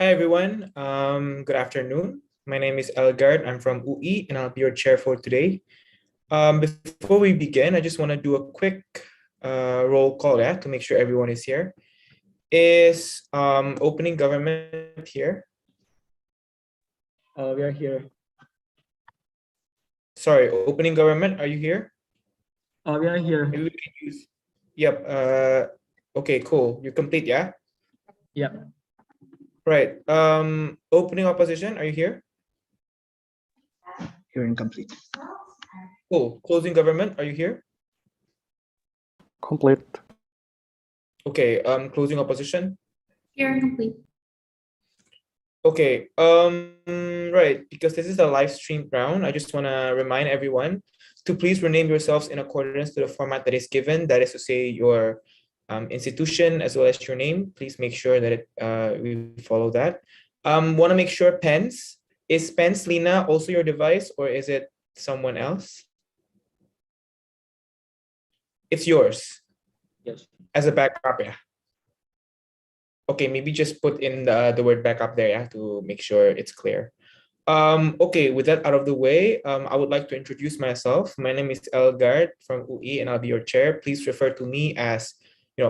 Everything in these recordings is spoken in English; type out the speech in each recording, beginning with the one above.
Hi everyone, good afternoon. My name is Elgard. I'm from UI and I'll be your chair for today. Before we begin, I just want to do a quick roll call to make sure everyone is here. Is opening government here? We are here. Sorry, opening government, are you here? We are here. Maybe we can use. Yep. Okay, cool. You're complete, yeah? Yep. Right. Opening opposition, are you here? Here incomplete. Cool. Closing government, are you here? Complete. Okay. Closing opposition. Here complete. Okay. Right. Because this is a live stream round, I just want to remind everyone to please rename yourselves in accordance to the format that is given. That is to say, your institution as well as your name. Please make sure that we follow that. Want to make sure pens. Is pens, Lena, also your device, or is it someone else? It's yours. Yes. As a backup, yeah. Okay, maybe just put in the word backup there, yeah, to make sure it's clear. Okay, with that out of the way, I would like to introduce myself. My name is Elgard from UI and I'll be your chair. Please refer to me as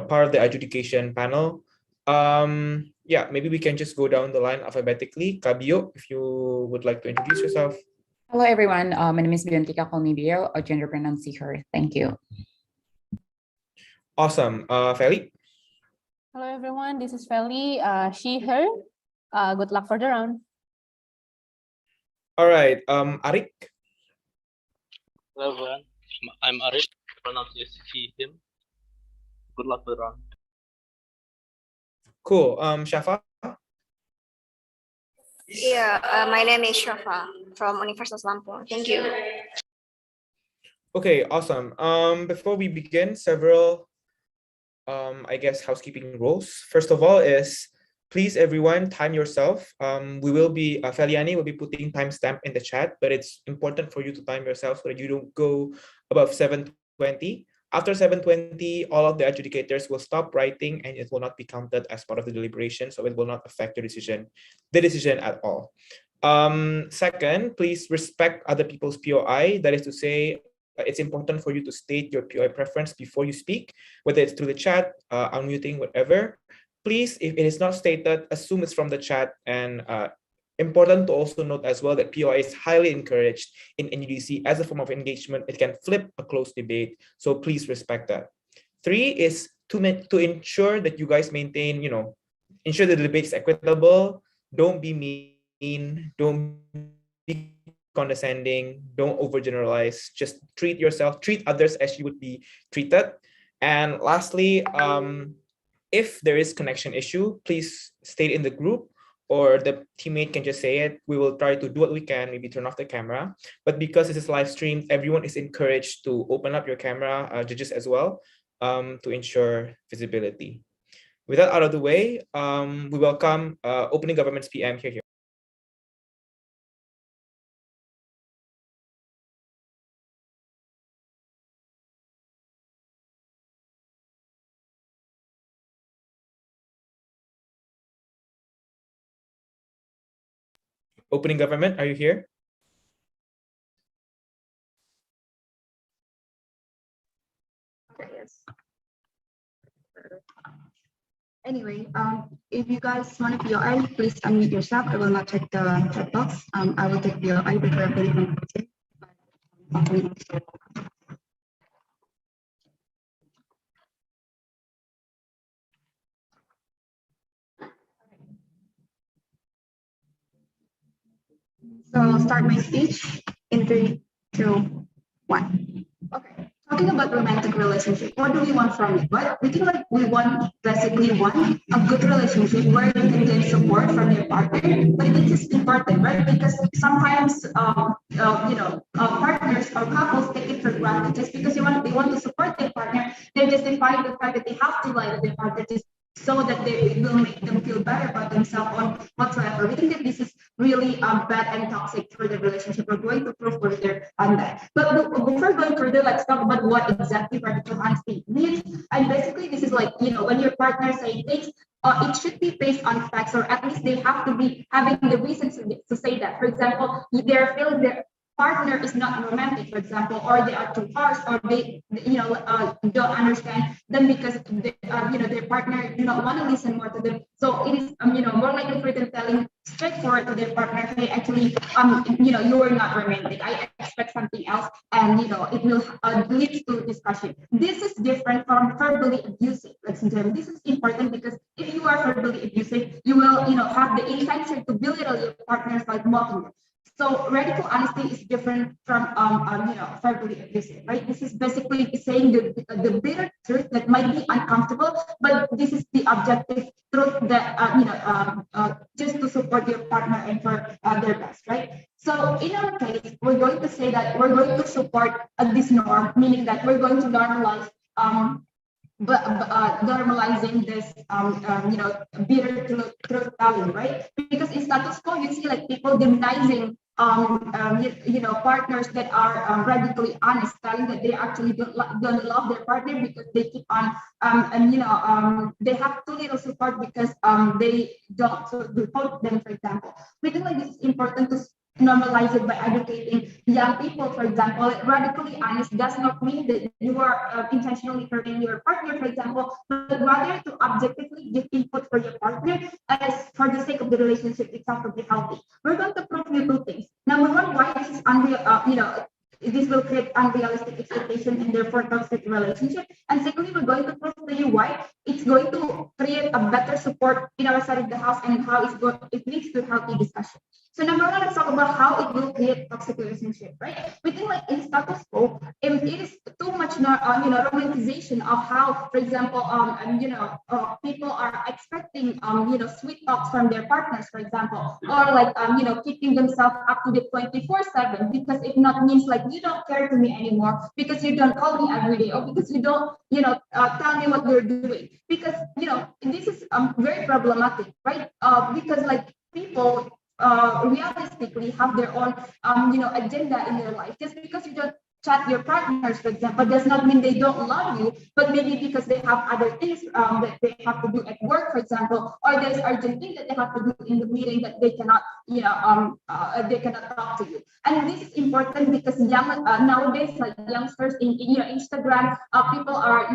part of the adjudication panel. Yeah, maybe we can just go down the line alphabetically. Kabio, if you would like to introduce yourself. Hello, everyone. My name is Biontika. Call me Bio, or gender pronoun she, her. Thank you. Awesome. Feli? Hello, everyone. This is Feli, she, her. Good luck for the round. All right. Arik? Hello, everyone. I'm Arik. Pronounced as he, him. Good luck for the round. Cool. Shafa? Yeah, my name is Shafa from Universitas Lampung. Thank you. Okay, awesome. Before we begin, several I guess housekeeping rules. First of all is please everyone time yourself. We will be Feliani will be putting timestamp in the chat, but it's important for you to time yourself so that you don't go above 7:20. After 7:20, all of the adjudicators will stop writing and it will not be counted as part of the deliberation, so it will not affect the decision at all. Second, please respect other people's POI. That is to say, it's important for you to state your POI preference before you speak, whether it's through the chat, unmuting, whatever. Please, if it is not stated, assume it's from the chat. And important to also note as well that POI is highly encouraged in NUDC as a form of engagement. It can flip a closed debate, so please respect that. 3 is to ensure that you guys maintain, ensure the debate is equitable. Don't be mean. Don't be condescending. Don't overgeneralize. Just treat others as you would be treated. And lastly, if there is connection issue, please state in the group, or the teammate can just say it. We will try to do what we can, maybe turn off the camera. But because this is live streamed, everyone is encouraged to open up your camera, judges as well, to ensure visibility. With that out of the way, we welcome opening government's PM here. Opening government, are you here? Yes. Anyway, if you guys want to POI, please unmute yourself. I will not check the chat box. I will take POI preferably from So I'll start my speech in 3, 2, 1. Okay. Talking about romantic relationship, what do we want from it? Well, we think like we basically want a good relationship where you can get support from your partner, but it is important, right? Because sometimes, partners or couples take it for granted just because they want to support their partner. They're justifying the fact that they have to lie to their partner just so that it will make them feel better about themselves or whatsoever. We think that this is really bad and toxic for the relationship. We're going to prove further on that. But before going further, let's talk about what exactly radical honesty means. And basically, this is like, when your partner says things it should be based on facts, or at least they have to be having the reasons to say that. For example, they're feeling their partner is not romantic, for example, or they are too harsh, or they don't understand them because they, their partner do not want to listen more to them. So it is more likely for them telling straightforward to their partner, hey, actually, you are not romantic. I expect something else, and it will lead to discussion. This is different from verbally abusive. Ladies and gentlemen, this is important because if you are verbally abusive, you will have the intention to belittle your partners like mocking them. So radical honesty is different from verbally abusive, right? This is basically saying the bitter truth that might be uncomfortable, but this is the objective truth that just to support your partner and for their best, right? So in our case, we're going to say that we're going to support this norm, meaning that we're going to normalize normalizing this bitter truth telling, right? Because in status quo, you see like people demonizing partners that are radically honest, telling that they actually don't love their partner because they keep on they have too little support because they don't support them, for example. We think like this is important to normalize it by educating young people, for example. Radically honest does not mean that you are intentionally hurting your partner, for example, but rather to objectively give input for your partner as for the sake of the relationship itself to be healthy. We're going to prove you two things. Number one, why this is unreal, this will create unrealistic expectation and therefore toxic relationship. And secondly, we're going to prove to you why it's going to create a better support in our side of the house and how it leads to healthy discussion. So number one, let's talk about how it will create toxic relationship, right? We think like in status quo, it is too much, romanticization of how, for example, people are expecting, sweet talks from their partners, for example, or like, keeping themselves up to the 24/7, because if not means like you don't care to me anymore because you don't call me every day, or because you don't, tell me what you're doing, because this is very problematic, right? Because like people realistically have their own agenda in their life. Just because you don't chat your partners, for example, does not mean they don't love you, but maybe because they have other things that they have to do at work, for example, or there's urgent thing that they have to do in the meeting that they cannot, they cannot talk to you. And this is important because nowadays, like youngsters in Instagram, people are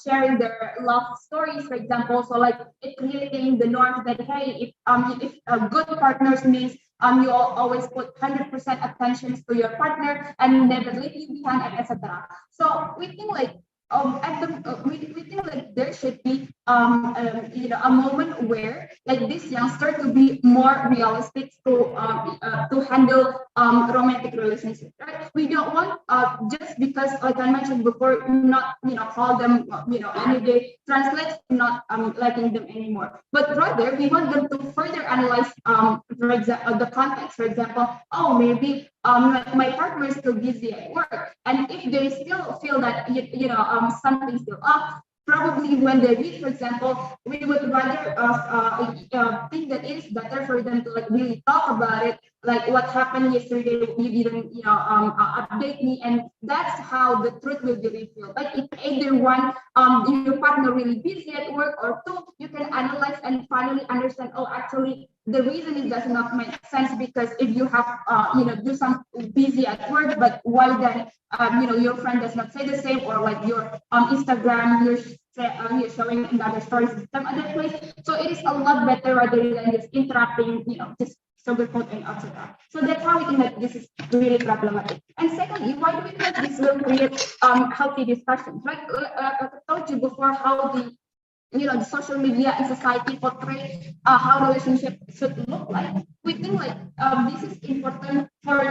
sharing their love stories, for example. So like it creating the norm that hey, if good partners means you always put 100% attention to your partner and never leave you behind, etc. So we think like we think like there should be a moment where like this youngster to be more realistic to handle romantic relationships, right? We don't want just because like I mentioned before, not call them any day translates to not liking them anymore, but rather we want them to further analyze for example the context. For example, oh maybe my partner is still busy at work, and if they still feel that something's still up, probably when they meet, for example, we would rather think that it is better for them to like really talk about it, like what happened yesterday, you didn't update me, and that's how the truth will be revealed. Like if either one, your partner really busy at work, or two, you can analyze and finally understand, oh actually the reason it does not make sense because if you have do some busy at work, but why then your friend does not say the same, or like your Instagram you're showing in other stories in some other place. So it is a lot better rather than just interrupting, just sugarcoat and etc. So that's how we think that this is really problematic. And secondly, why do we think this will create healthy discussions? Like I told you before, how the social media and society portray how relationship should look like. We think like this is important for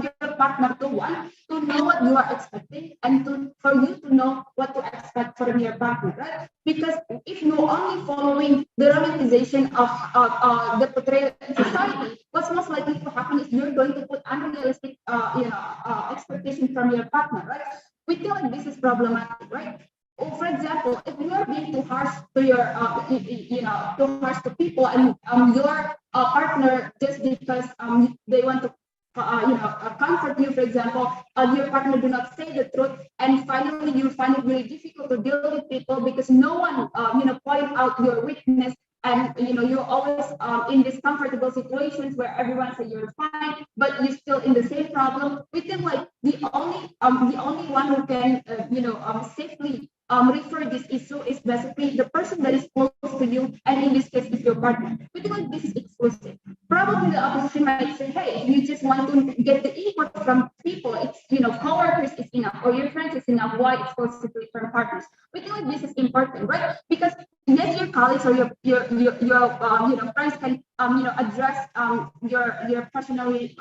your partner to know what you are expecting, and for you to know what to expect from your partner, right? Because if you're only following the romanticization of the portrayal in society, what's most likely to happen is you're going to put unrealistic expectations from your partner, right? We feel like this is problematic, right? Or for example, if you are being too harsh to your, too harsh to people, and your partner just because they want to comfort you, for example, your partner do not say the truth, and finally you find it really difficult to deal with people because no one, point out your weakness, and you're always in these comfortable situations where everyone say you're fine, but you're still in the same problem. We think like the only one who can, safely refer this issue is basically the person that is close to you, and in this case is your partner. We think like this is exclusive. Probably the opposition might say, hey, if you just want to get the input from people, it's, coworkers is enough, or your friends is enough. Why exclusively from partners? We think like this is important, right? Because yes, your colleagues or your friends can address your personality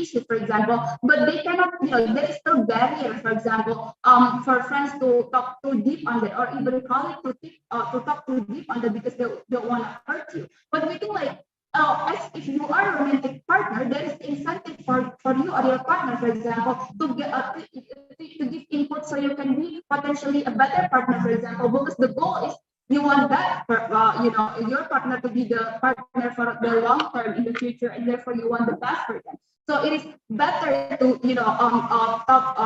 issues, for example, but they cannot, there is still barrier, for example, for friends to talk too deep on that, or even colleagues to talk too deep on that because they don't want to hurt you. But we think like, as if you are a romantic partner, there is incentive for you or your partner, for example, to give input so you can be potentially a better partner, for example, because the goal is you want that your partner to be the partner for the long term in the future, and therefore you want the best for them. So it is better to talk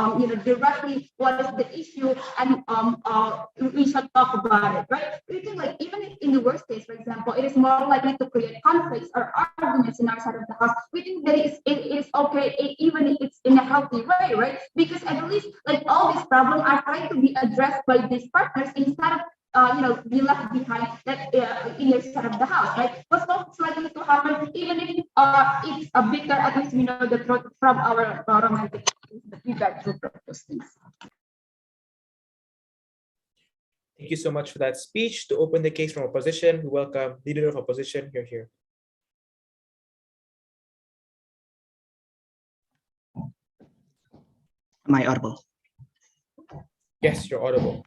directly what is the issue, and we should talk about it, right? We think like even if in the worst case, for example, it is more likely to create conflicts or arguments in our side of the house. We think that it is okay even if it's in a healthy way, right? Because at least like all these problems are trying to be addressed by these partners instead of be left behind that in your side of the house, right? What's most likely to happen, even if it's a bitter, at least we know the truth from our romantic feedback to those things. Thank you so much for that speech. To open the case from opposition, we welcome Leader of Opposition here. Am I audible? Yes, you're audible.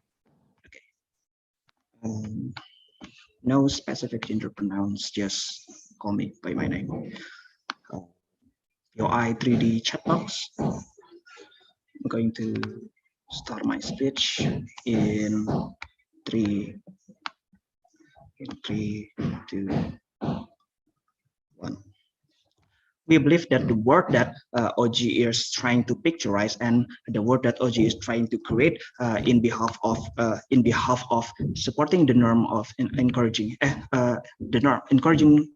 No specific gender pronouns, just call me by my name. Your I3D chat box. I'm going to start my speech in 3, 2, 1. We believe that the word that OG is trying to picturize, and the word that OG is trying to create in behalf of supporting the norm of encouraging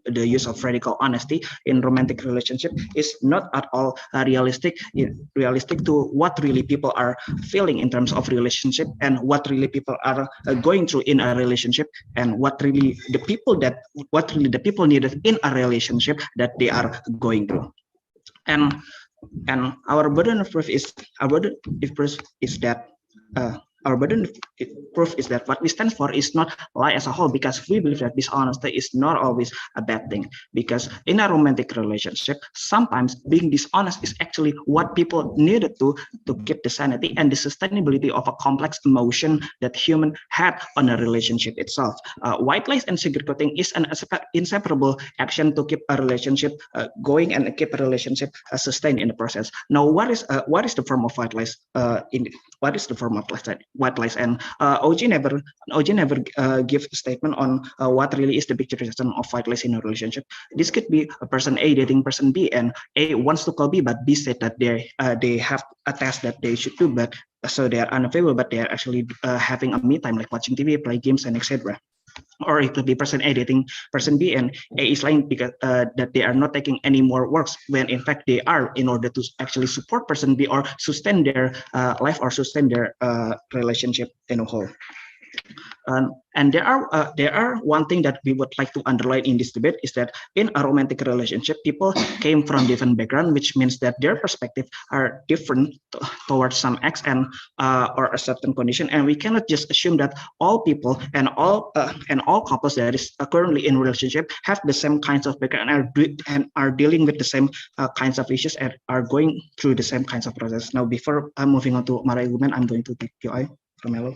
the use of radical honesty in romantic relationship is not at all realistic to what really people are feeling in terms of relationship, and what really people are going through in a relationship, and what really the people needed in a relationship that they are going through. And our burden of proof is that what we stand for is not lie as a whole, because we believe that dishonesty is not always a bad thing. Because in a romantic relationship, sometimes being dishonest is actually what people needed to keep the sanity and the sustainability of a complex emotion that human had on a relationship itself. White lies and sugarcoating is an inseparable action to keep a relationship going and keep a relationship sustained in the process. Now, what is the form of white lies? What is the form of white lies? And OG never gives a statement on what really is the picturization of white lies in a relationship. This could be a person A dating person B, and A wants to call B, but B said that they have a task that they should do, but so they are unavailable, but they are actually having a me time, like watching TV, play games, and etc. Or it could be person A dating person B, and A is lying because that they are not taking any more works, when in fact they are, in order to actually support person B or sustain their life or sustain their relationship in a whole. And there are one thing that we would like to underline in this debate is that in a romantic relationship, people came from different background, which means that their perspective are different towards some X and or a certain condition, and we cannot just assume that all people and all couples that is currently in relationship have the same kinds of background and are dealing with the same kinds of issues and are going through the same kinds of process. Now, before I'm moving on to my argument, I'm going to take PI from Hello.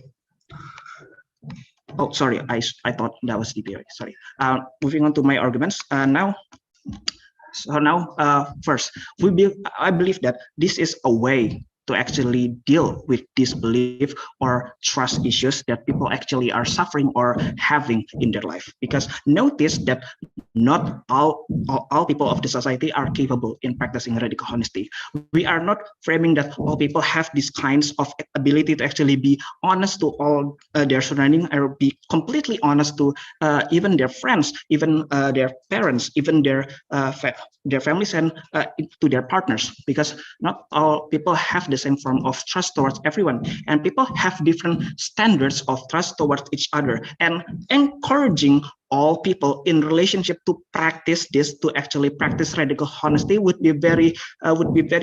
Oh, sorry, I thought that was DPI. Sorry. Moving on to my arguments now. So now, first, I believe that this is a way to actually deal with this belief or trust issues that people actually are suffering or having in their life. Because notice that not all people of the society are capable in practicing radical honesty. We are not framing that all people have these kinds of ability to actually be honest to all their surrounding, or be completely honest to even their friends, even their parents, even their families, and to their partners, because not all people have the same form of trust towards everyone, and people have different standards of trust towards each other. And encouraging all people in relationship to practice this, to actually practice radical honesty, would be very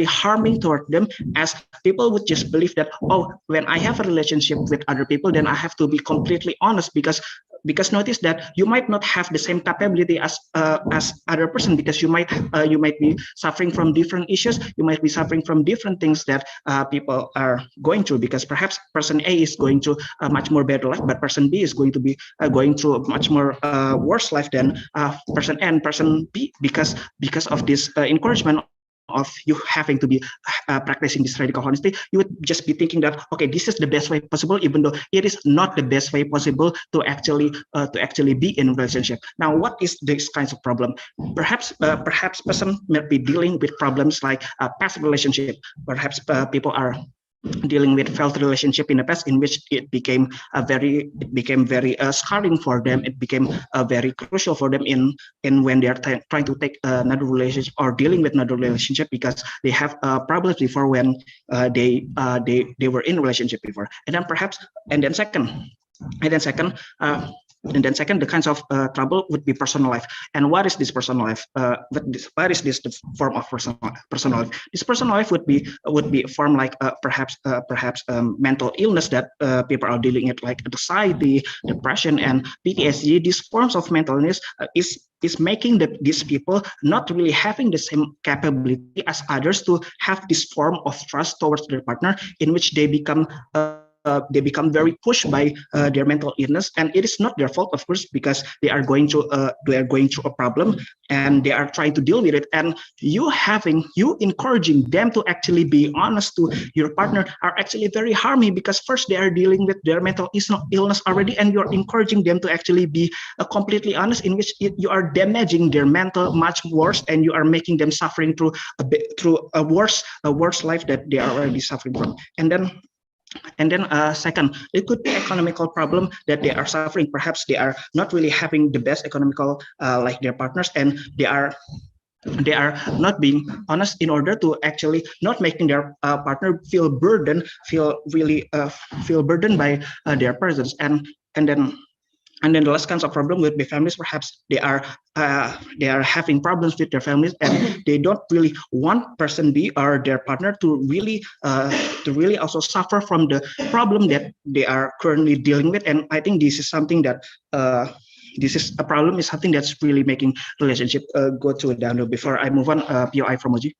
harming toward them, as people would just believe that, oh, when I have a relationship with other people, then I have to be completely honest, because notice that you might not have the same capability as other person, because you might be suffering from different issues, you might be suffering from different things that people are going through, because perhaps person A is going through a much more better life, but person B is going to be going through a much more worse life than person A and person B, because of this encouragement of you having to be practicing this radical honesty. You would just be thinking that, okay, this is the best way possible, even though it is not the best way possible to actually be in a relationship. Now, what is this kinds of problem? Perhaps person might be dealing with problems like a past relationship. Perhaps people are dealing with failed relationship in the past, in which it became very scarring for them. It became very crucial for them in when they are trying to take another relationship or dealing with another relationship, because they have problems before when they were in a relationship before. And then second, the kinds of trouble would be personal life. And what is this personal life? What is this the form of personal life? This personal life would be a form like perhaps mental illness that people are dealing with, like anxiety, depression, and PTSD. These forms of mental illness is making these people not really having the same capability as others to have this form of trust towards their partner, in which they become very pushed by their mental illness. And it is not their fault, of course, because they are going through a problem and they are trying to deal with it. And you encouraging them to actually be honest to your partner are actually very harming, because first they are dealing with their mental illness already, and you're encouraging them to actually be completely honest, in which you are damaging their mental much worse, and you are making them suffering through a worse life that they are already suffering from. And then second, it could be economical problem that they are suffering. Perhaps they are not really having the best economical like their partners, and they are not being honest in order to actually not making their partner feel burdened by their presence. And then the last kinds of problem would be families. Perhaps they are having problems with their families, and they don't really want person B or their partner to really also suffer from the problem that they are currently dealing with. And I think this is something that is something that's really making relationship go to a downhill. Before I move on, POI from Oji.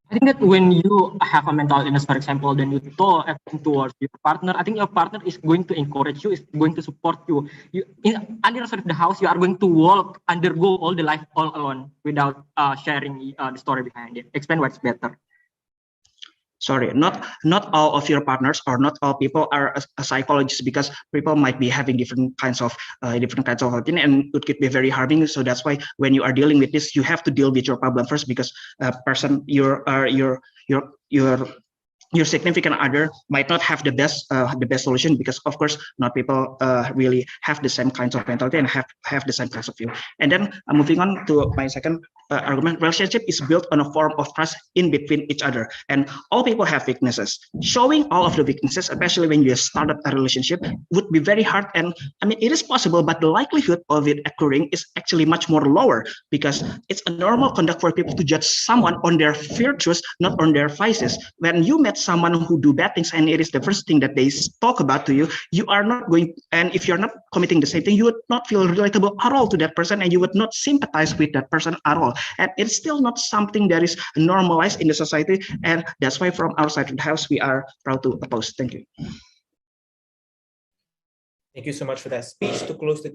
I think that when you have a mental illness, for example, then you throw everything towards your partner, I think your partner is going to encourage you, is going to support you. You on the other side of the house, you are going to undergo all the life all alone without sharing the story behind it. Explain what's better. Sorry, not all of your partners or not all people are a psychologist, because people might be having different kinds of opinion, and it could be very harming. So that's why when you are dealing with this, you have to deal with your problem first, because your significant other might not have the best solution, because of course not people really have the same kinds of mentality and have the same kinds of view. And then moving on to my second argument, relationship is built on a form of trust in between each other, and all people have weaknesses. Showing all of the weaknesses, especially when you start up a relationship, would be very hard. And I mean, it is possible, but the likelihood of it occurring is actually much more lower, because it's a normal conduct for people to judge someone on their virtues, not on their vices. When you met someone who do bad things and it is the first thing that they talk about to you, you are not going, and if you're not committing the same thing, you would not feel relatable at all to that person, and you would not sympathize with that person at all. And it's still not something that is normalized in the society, and that's why from our side of the house we are proud to oppose. Thank you. Thank you so much for that speech. To close the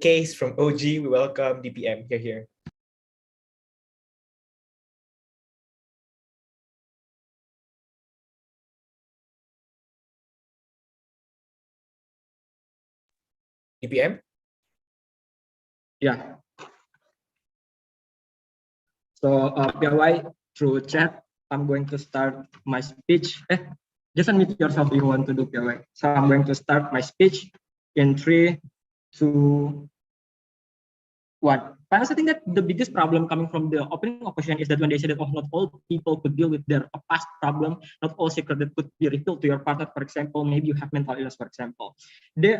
case from OG, we welcome DPM here. EPM? Yeah. So PLY through chat, I'm going to start my speech. Just unmute yourself if you want to do PLY. So I'm going to start my speech in 3, 2, 1. But I think that the biggest problem coming from the opening of question is that when they say that not all people could deal with their past problem, not all secret that could be revealed to your partner, for example, maybe you have mental illness, for example. They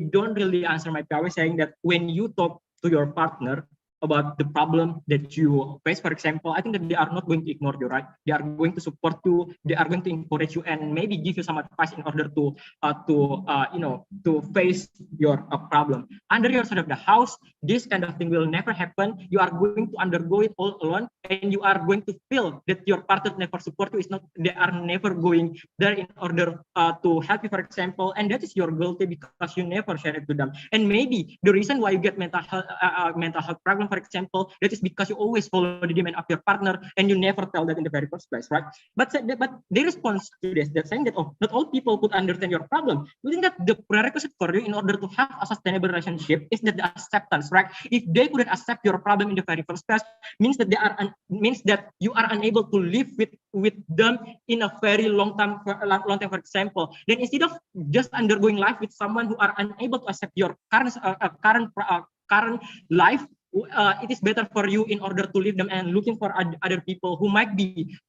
don't really answer my PLY saying that when you talk to your partner about the problem that you face, for example, I think that they are not going to ignore you, right? They are going to support you, they are going to encourage you, and maybe give you some advice in order to face your problem. Under your side of the house, this kind of thing will never happen. You are going to undergo it all alone, and you are going to feel that your partner never support you. They are never going there in order to help you, for example, and that is your guilty because you never share it to them. And maybe the reason why you get mental health problem, for example, that is because you always follow the demand of your partner and you never tell that in the very first place, right? But they respond to this, they're saying that not all people could understand your problem. We think that the prerequisite for you in order to have a sustainable relationship is that the acceptance, right? If they couldn't accept your problem in the very first place, means that you are unable to live with them in a very long time, for example. Then instead of just undergoing life with someone who are unable to accept your current life, it is better for you in order to leave them and looking for other people who might be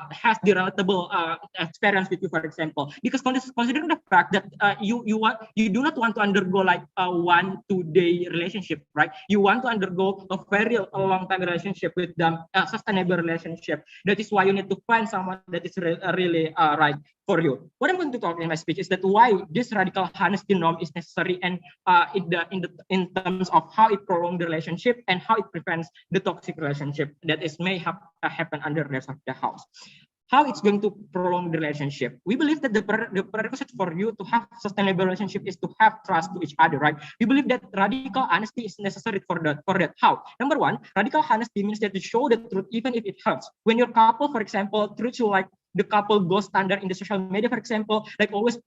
has the relatable experience with you, for example. Because considering the fact that you do not want to undergo like a 1-2 day relationship, right? You want to undergo a very long time relationship with them, a sustainable relationship. That is why you need to find someone that is really right for you. What I'm going to talk in my speech is that why this radical honesty norm is necessary, and in terms of how it prolongs the relationship and how it prevents the toxic relationship that may have happen under the rest of the house. How it's going to prolong the relationship? We believe that the prerequisite for you to have sustainable relationship is to have trust to each other, right? We believe that radical honesty is necessary for that. How? Number one, radical honesty means that you show the truth even if it hurts. When your couple, for example, treats you like the couple goes standard in the social media, for example, like always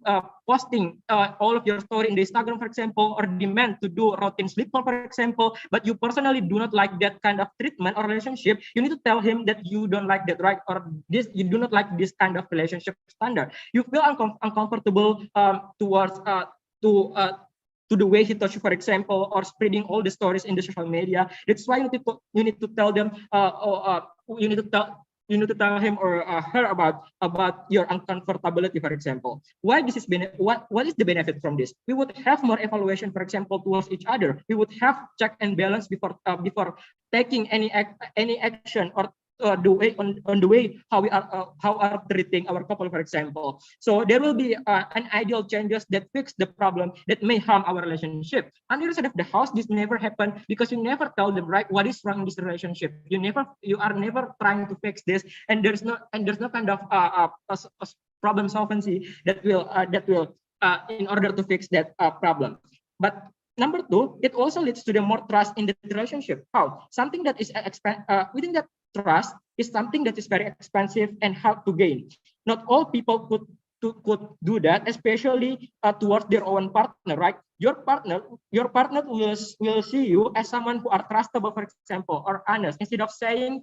posting all of your story in the Instagram, for example, or demand to do routine sleep call, for example, but you personally do not like that kind of treatment or relationship, you need to tell him that you don't like that, right? Or you do not like this kind of relationship standard. You feel uncomfortable towards to the way he touched you, for example, or spreading all the stories in the social media. That's why you need to tell them, you need to tell him or her about your uncomfortability, for example. Why this is what is the benefit from this? We would have more evaluation, for example, towards each other. We would have check and balance before taking any action or the way how we are treating our couple, for example. So there will be an ideal changes that fix the problem that may harm our relationship. On the other side of the house, this never happen because you never tell them, right, what is wrong in this relationship. You are never trying to fix this, and there's no kind of problem solvency that will in order to fix that problem. But number two, it also leads to the more trust in the relationship. How? Something that is we think that trust is something that is very expensive and hard to gain. Not all people could do that, especially towards their own partner, right? Your partner will see you as someone who are trustable, for example, or honest, instead of saying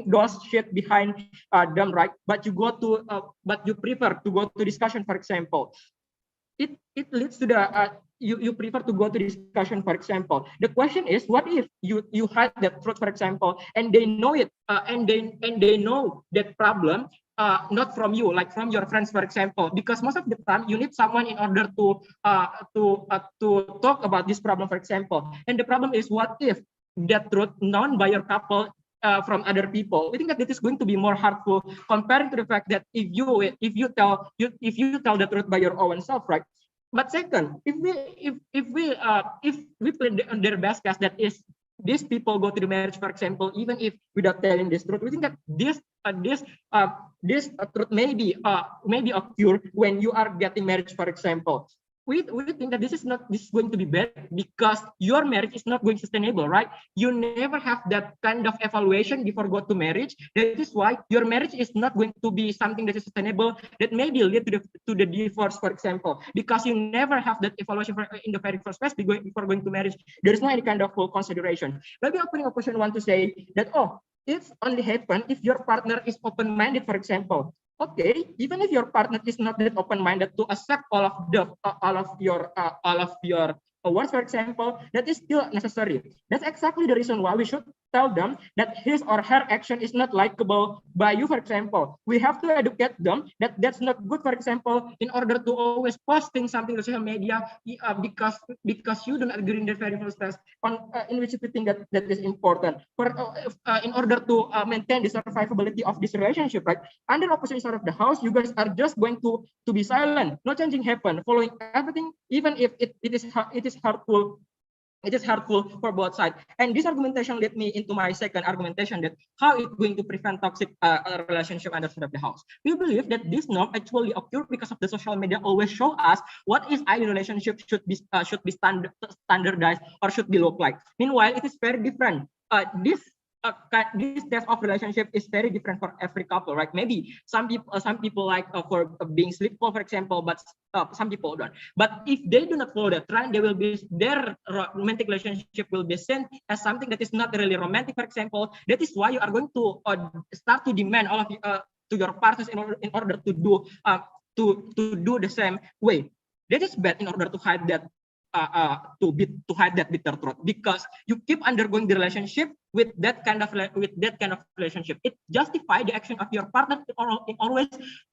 those shit behind them, right? But you prefer to go to discussion, for example. It leads to the you prefer to go to discussion, for example. The question is, what if you hide that truth, for example, and they know it, and they know that problem not from you, like from your friends, for example, because most of the time you need someone in order to talk about this problem, for example. And the problem is, what if that truth known by your couple from other people? We think that this is going to be more hurtful comparing to the fact that if you tell the truth by your own self, right? But second, if we play their best case, that is these people go to the marriage, for example, even if without telling this truth, we think that this truth may be occur when you are getting married, for example. we think that this is going to be bad because your marriage is not going sustainable, right? You never have that kind of evaluation before go to marriage. That is why your marriage is not going to be something that is sustainable, that maybe lead to the divorce, for example, because you never have that evaluation in the very first place before going to marriage. There is no any kind of full consideration. Maybe opening a question, want to say that, oh, it's only happen if your partner is open-minded, for example. Okay, even if your partner is not that open-minded to accept all of your words, for example, that is still necessary. That's exactly the reason why we should tell them that his or her action is not likable by you, for example. We have to educate them that that's not good, for example, in order to always posting something on social media because you don't agree in the very first place in which you think that is important. In order to maintain the survivability of this relationship, right? Under opposite side of the house, you guys are just going to be silent. No changing happen, following everything, even if it is hurtful. It is hurtful for both sides. And this argumentation led me into my second argumentation, that how it's going to prevent toxic relationship under side of the house. We believe that this norm actually occurred because of the social media always show us what is ideal relationship should be standardized or should be look like. Meanwhile, it is very different. This type of relationship is very different for every couple, right? Maybe some people like for being sleepful, for example, but some people don't. But if they do not follow the trend, their romantic relationship will be seen as something that is not really romantic, for example. That is why you are going to start to demand all of you, to your partners in order to do the same way. That is bad in order to hide that. To hide that bitter truth, because you keep undergoing the relationship with that kind of relationship. It justify the action of your partner always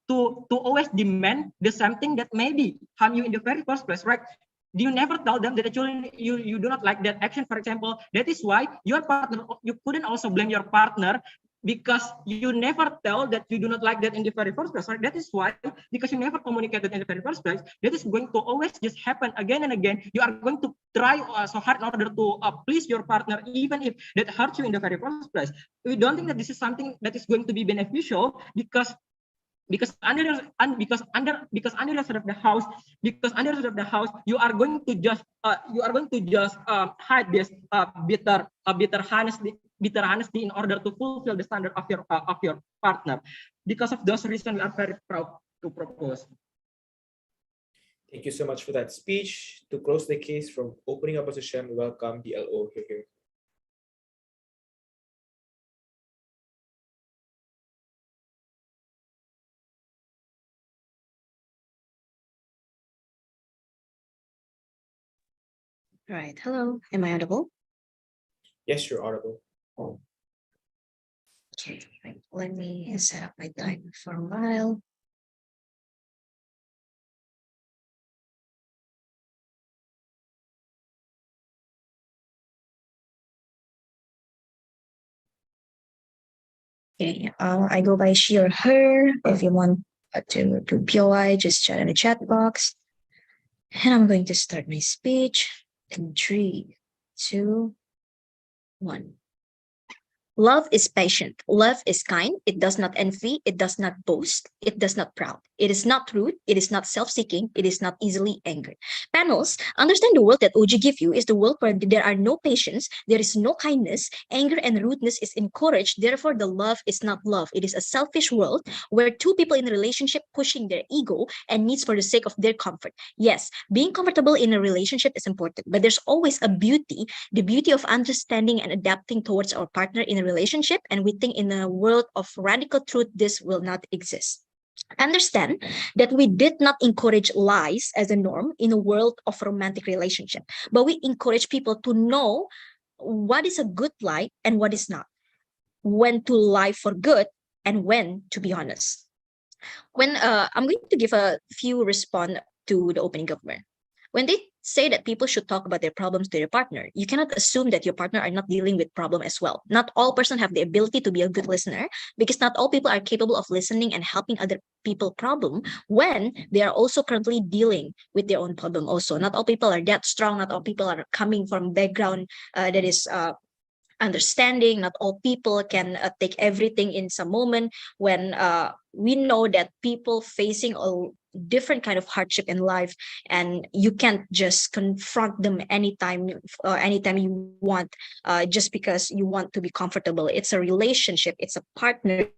to always demand the something that maybe harm you in the very first place, right? You never tell them that actually you do not like that action, for example. That is why your partner, you couldn't also blame your partner because you never tell that you do not like that in the very first place, right? That is why, because you never communicated in the very first place, that is going to always just happen again and again. You are going to try so hard in order to please your partner, even if that hurts you in the very first place. We don't think that this is something that is going to be beneficial because under the side of the house, you are going to just hide this bitter honesty in order to fulfill the standard of your partner. Because of those reasons, we are very proud to propose. Thank you so much for that speech. To close the case from opening opposition, we welcome the LO here. Right. Hello. Am I audible? Yes, you're audible. Okay. Right. Let me set up my timer for a while. Okay. I go by she or her. If you want to do POI, just chat in the chat box. And I'm going to start my speech in 3, 2, 1. Love is patient. Love is kind. It does not envy. It does not boast. It does not proud. It is not rude. It is not self-seeking. It is not easily angered. Panels, understand the world that OG give you is the world where there are no patience, there is no kindness, anger and rudeness is encouraged. Therefore, the love is not love. It is a selfish world where two people in a relationship pushing their ego and needs for the sake of their comfort. Yes, being comfortable in a relationship is important, but there's always a beauty, the beauty of understanding and adapting towards our partner in a relationship, and we think in a world of radical truth, this will not exist. Understand that we did not encourage lies as a norm in a world of romantic relationship, but we encourage people to know what is a good lie and what is not, when to lie for good and when to be honest. When I'm going to give a few response to the opening government. When they say that people should talk about their problems to their partner, you cannot assume that your partner are not dealing with problem as well. Not all person have the ability to be a good listener, because not all people are capable of listening and helping other people problem when they are also currently dealing with their own problem also. Not all people are that strong. Not all people are coming from background that is understanding. Not all people can take everything in some moment, when we know that people facing a different kind of hardship in life, and you can't just confront them anytime you want, just because you want to be comfortable. It's a relationship, it's a partnership.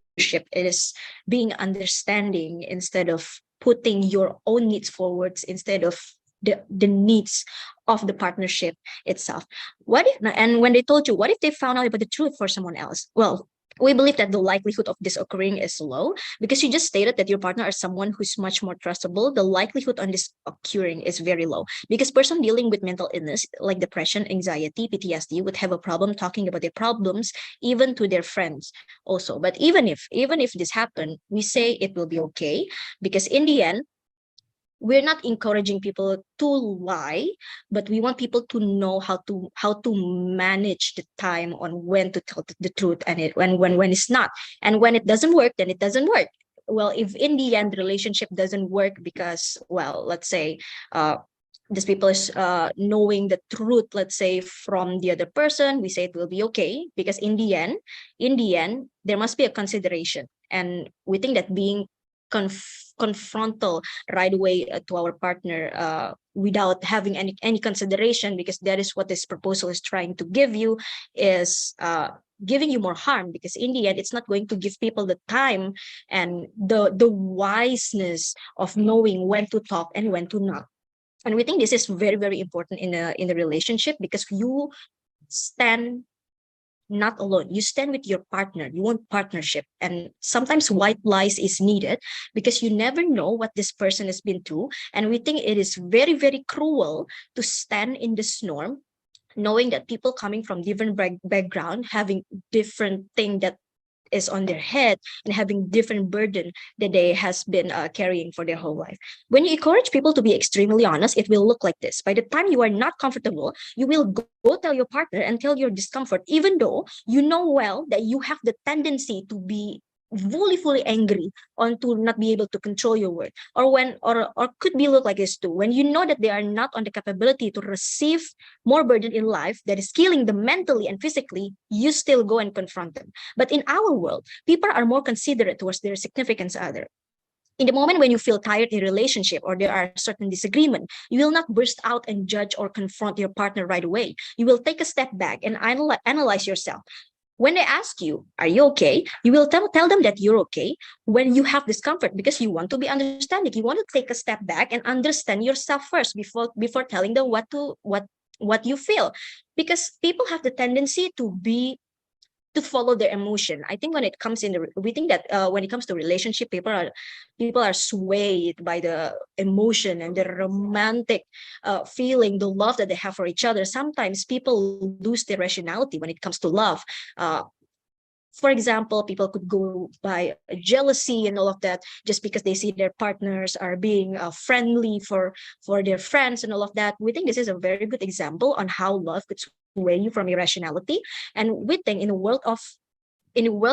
It is being understanding instead of putting your own needs forwards, instead of the needs of the partnership itself. What if, and when they told you, what if they found out about the truth for someone else? Well, we believe that the likelihood of this occurring is low, because you just stated that your partner is someone who's much more trustable. The likelihood on this occurring is very low, because person dealing with mental illness like depression, anxiety, PTSD would have a problem talking about their problems even to their friends also. But even if this happened, we say it will be okay, because in the end, we're not encouraging people to lie, but we want people to know how to manage the time on when to tell the truth, and when it's not, and when it doesn't work, then it doesn't work. Well, if in the end the relationship doesn't work because, well, let's say these people is knowing the truth, let's say, from the other person, we say it will be okay, because in the end there must be a consideration, and we think that being confrontal right away to our partner without having any consideration, because that is what this proposal is trying to give you, is giving you more harm, because in the end it's not going to give people the time and the wiseness of knowing when to talk and when to not. And we think this is very, very important in a relationship, because you stand not alone, you stand with your partner. You want partnership, and sometimes white lies is needed, because you never know what this person has been through. And we think it is very, very cruel to stand in this norm, knowing that people coming from different background, having different thing that is on their head, and having different burden that they has been carrying for their whole life. When you encourage people to be extremely honest, it will look like this. By the time you are not comfortable, you will go tell your partner and tell your discomfort, even though you know well that you have the tendency to be fully angry, on to not be able to control your word, or when or could be look like this too, when you know that they are not on the capability to receive more burden in life that is killing them mentally and physically, you still go and confront them. But in our world, people are more considerate towards their significant other. In the moment when you feel tired in a relationship, or there are certain disagreement, you will not burst out and judge or confront your partner right away. You will take a step back and analyze yourself. When they ask you, are you okay? You will tell them that you're okay when you have discomfort, because you want to be understanding. You want to take a step back and understand yourself first before telling them what you feel. Because people have the tendency to follow their emotion. I think when it comes we think that when it comes to relationship, people are swayed by the emotion and the romantic feeling, the love that they have for each other. Sometimes people lose their rationality when it comes to love. For example, people could go by jealousy and all of that, just because they see their partners are being friendly for their friends and all of that. We think this is a very good example on how love could sway you from irrationality. And we think in a world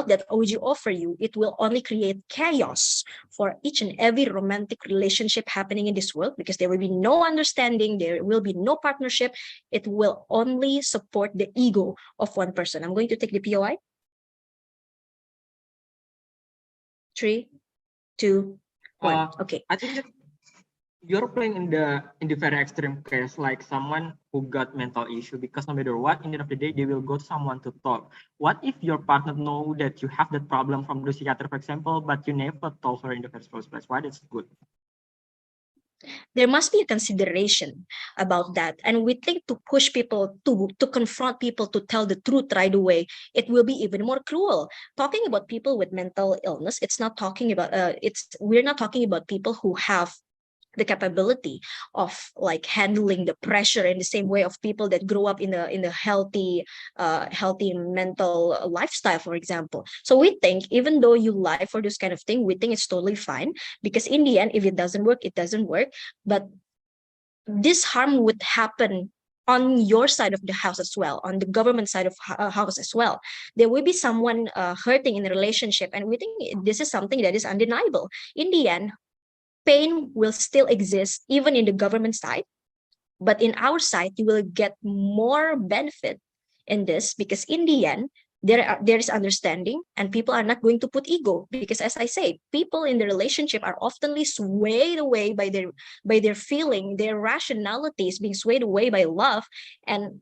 that OG offer you, it will only create chaos for each and every romantic relationship happening in this world, because there will be no understanding, there will be no partnership. It will only support the ego of one person. I'm going to take the POI. 3, 2, 1. Okay. I think that you're playing in the very extreme case, like someone who got mental issue, because no matter what, in the end of the day, they will go to someone to talk. What if your partner know that you have that problem from the psychiatrist, for example, but you never told her in the first place? Why that's good? There must be a consideration about that. And we think to push people to confront people to tell the truth right away, it will be even more cruel. Talking about people with mental illness, it's not talking about we're not talking about people who have the capability of like handling the pressure in the same way of people that grow up in the healthy mental lifestyle, for example. So we think even though you lie for this kind of thing, we think it's totally fine, because in the end, if it doesn't work, it doesn't work. But this harm would happen on your side of the house as well, on the government side of house as well. There will be someone hurting in the relationship, and we think this is something that is undeniable. In the end, pain will still exist even in the government side, but in our side, you will get more benefit in this, because in the end, there is understanding, and people are not going to put ego, because as I say, people in the relationship are oftenly swayed away by their feeling, their rationality is being swayed away by love, and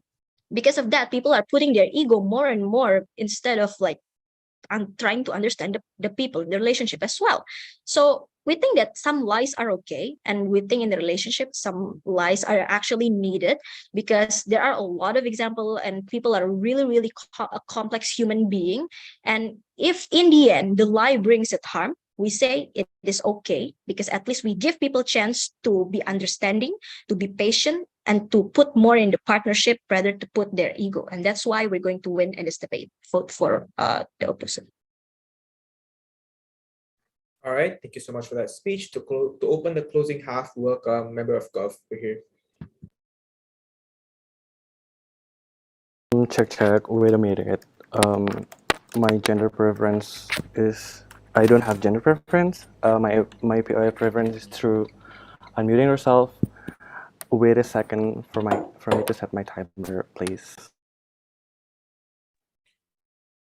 because of that, people are putting their ego more and more instead of like trying to understand the people in the relationship as well. So we think that some lies are okay, and we think in the relationship some lies are actually needed, because there are a lot of examples, and people are really a complex human being. And if in the end the lie brings it harm, we say it is okay, because at least we give people chance to be understanding, to be patient, and to put more in the partnership rather to put their ego. And that's why we're going to win in this debate. Vote for the opposite. All right, thank you so much for that speech. To open the closing half, welcome member of Gov over here. Check. Wait a minute. My gender preference is I don't have gender preference. My POI preference is through unmuting yourself. Wait a second for me to set my timer, please.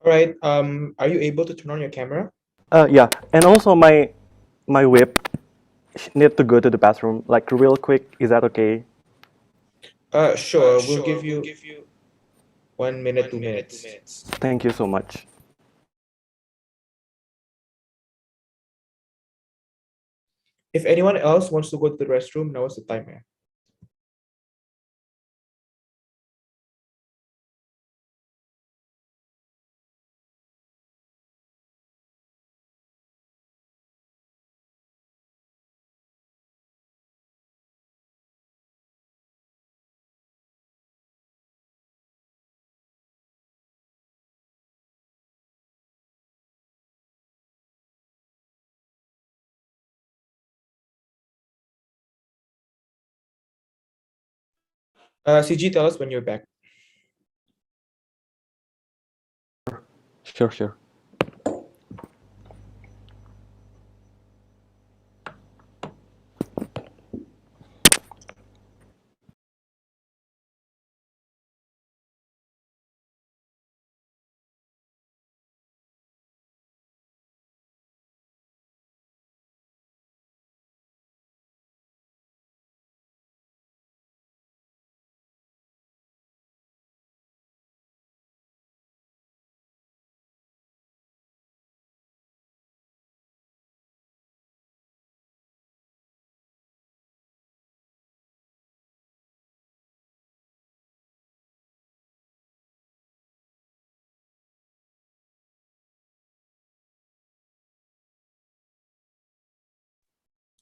All right. Are you able to turn on your camera? Yeah, and also my whip need to go to the bathroom like real quick. Is that okay? Sure. We'll give you 1 minute, 2 minutes. Thank you so much. If anyone else wants to go to the restroom, now is the time. Yeah. CG, tell us when you're back. Sure.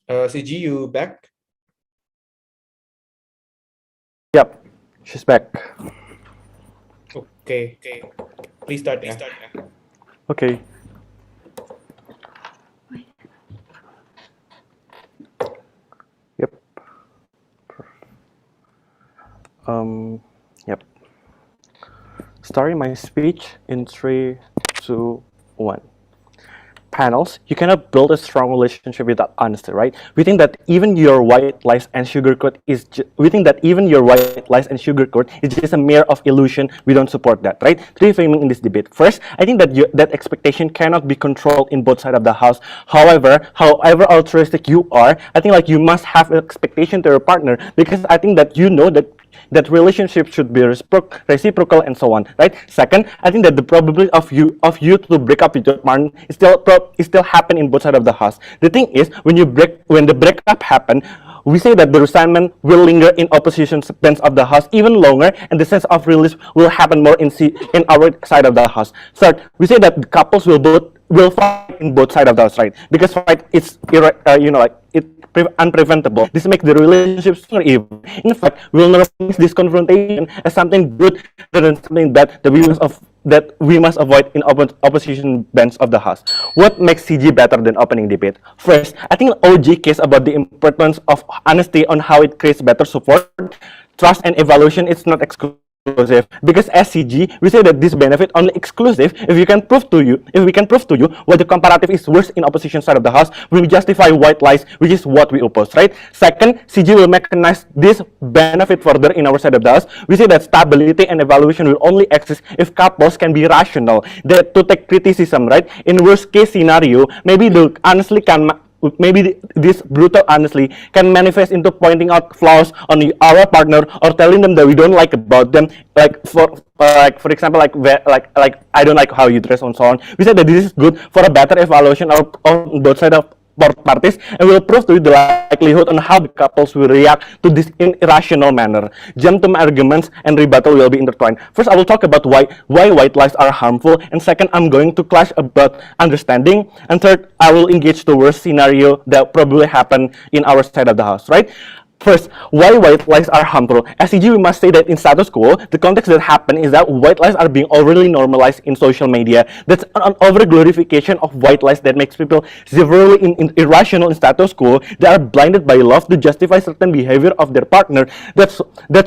CG, you back? Yep, she's back. Okay. Please start. Okay. Yep. Yep. Starting my speech in 3, 2, 1. Panels, you cannot build a strong relationship without honesty, right? We think that even your white lies and sugarcoat is just a mere of illusion. We don't support that, right? Three framing in this debate. First, I think that that expectation cannot be controlled in both sides of the house. However altruistic you are, I think like you must have expectation to your partner, because I think that you know that relationship should be reciprocal and so on, right? Second, I think that the probability of you to break up with your partner is still happen in both sides of the house. The thing is, when the breakup happen, we say that the resentment will linger in opposition bands of the house even longer, and the sense of release will happen more in our side of the house. Third, we say that the couples will fight in both sides of the house, right? Because fight is unpreventable. This makes the relationship stronger even. In fact, we will normalize this confrontation as something good rather than something bad that we must avoid in opposition bands of the house. What makes CG better than opening debate? First, I think OG case about the importance of honesty on how it creates better support, trust, and evaluation. It's not exclusive exclusive, because SCG we say that this benefit only exclusive if we can prove to you why the comparative is worse in opposition side of the house. We justify white lies, which is what we oppose, right? Second, CG will mechanize this benefit further in our side of the house. We say that stability and evaluation will only exist if couples can be rational, that to take criticism, right? In worst case scenario, maybe this brutal honestly can manifest into pointing out flaws on our partner or telling them that we don't like about them, for example, like I don't like how you dress and so on. We said that this is good for a better evaluation on both sides of both parties, and will prove to you the likelihood on how the couples will react to this in irrational manner. Jump to my arguments and rebuttal will be intertwined. First, I will talk about why white lies are harmful, and second, I'm going to clash about understanding, and third, I will engage the worst scenario that probably happen in our side of the house, right? First, why white lies are harmful. As CG, we must say that in status quo, the context that happened is that white lies are being overly normalized in social media. That's an over-glorification of white lies that makes people severely irrational in status quo. They are blinded by love to justify certain behavior of their partner. That's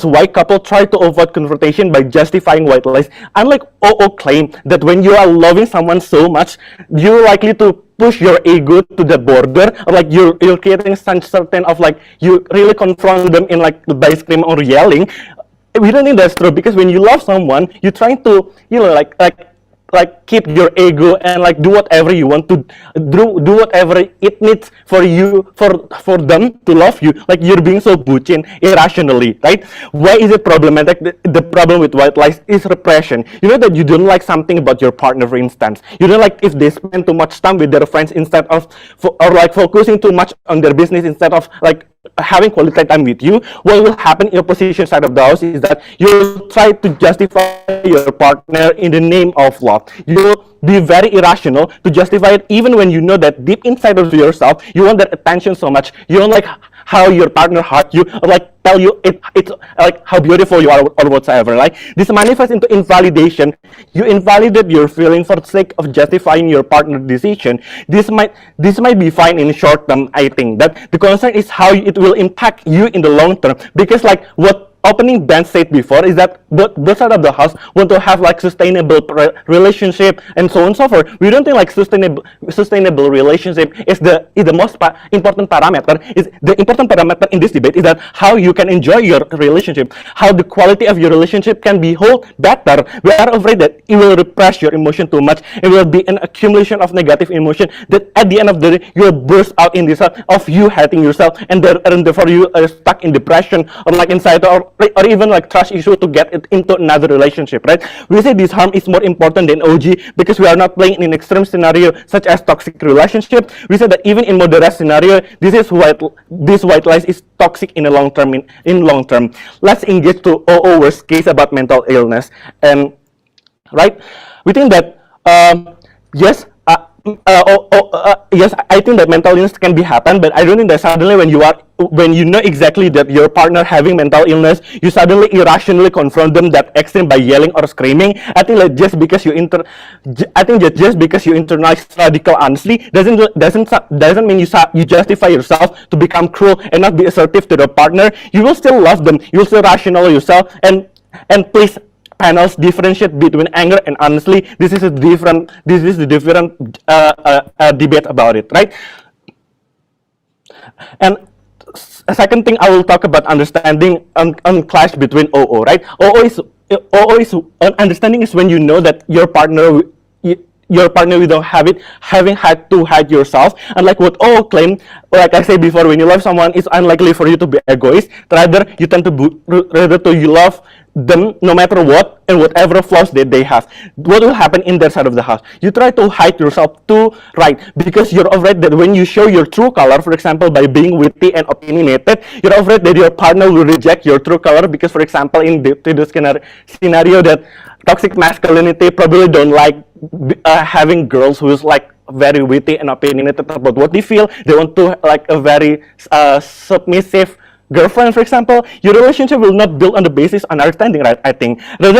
why couples try to avoid confrontation by justifying white lies. Unlike OO claim that when you are loving someone so much, you're likely to push your ego to the border, or like you're creating such certain of like you really confront them in like by screaming or yelling. We don't think that's true, because when you love someone, you're trying to keep your ego and like do whatever you want to do whatever it needs for you for them to love you. Like you're being so bucin irrationally, right? Why is it problematic? The problem with white lies is repression. You know that you don't like something about your partner, for instance. You don't like if they spend too much time with their friends instead of focusing too much on their business instead of like having quality time with you. What will happen in your position side of the house is that you'll try to justify your partner in the name of love. You'll be very irrational to justify it, even when you know that deep inside of yourself you want that attention so much. You don't like how your partner hurt you, or like tell you it's like how beautiful you are or whatsoever. Like this manifests into invalidation. You invalidate your feeling for the sake of justifying your partner's decision. This might be fine in short term. I think that the concern is how it will impact you in the long term, because like what opening band said before is that both side of the house want to have like sustainable relationship and so on and so forth. We don't think like sustainable relationship is the most important parameter. Is the important parameter in this debate is that how you can enjoy your relationship, how the quality of your relationship can be whole better. We are afraid that it will repress your emotion too much. It will be an accumulation of negative emotion that at the end of the day you will burst out in this of you hating yourself, and therefore you are stuck in depression or like anxiety or even like trust issue to get it into another relationship, right? We say this harm is more important than OG because we are not playing in an extreme scenario such as toxic relationship. We say that even in moderate scenario, this white lies is toxic in the long term. In long term, let's engage to OO worst case about mental illness, and right, we think that yes. Yes, I think that mental illness can be happen, but I don't think that suddenly when you know exactly that your partner having mental illness, you suddenly irrationally confront them that extreme by yelling or screaming. I think that just because you internalize radical honesty doesn't mean you justify yourself to become cruel and not be assertive to the partner. You will still love them. You will still rational yourself, and please. Panels differentiate between anger and honestly. This is the different debate about it, right? And a second thing I will talk about understanding on clash between OO, right? OO is understanding is when you know that your partner without having had to hide yourself, and like what OO claimed, like I said before, when you love someone, it's unlikely for you to be egoist. Rather, you tend to you love them no matter what and whatever flaws that they have. What will happen in their side of the house? You try to hide yourself too, right? Because you're afraid that when you show your true color, for example, by being witty and opinionated, you're afraid that your partner will reject your true color because, for example, in the scenario that toxic masculinity probably don't like having girls who's like very witty and opinionated about what they feel. They want to like a very submissive girlfriend, for example. Your relationship will not build on the basis on understanding, right? I think rather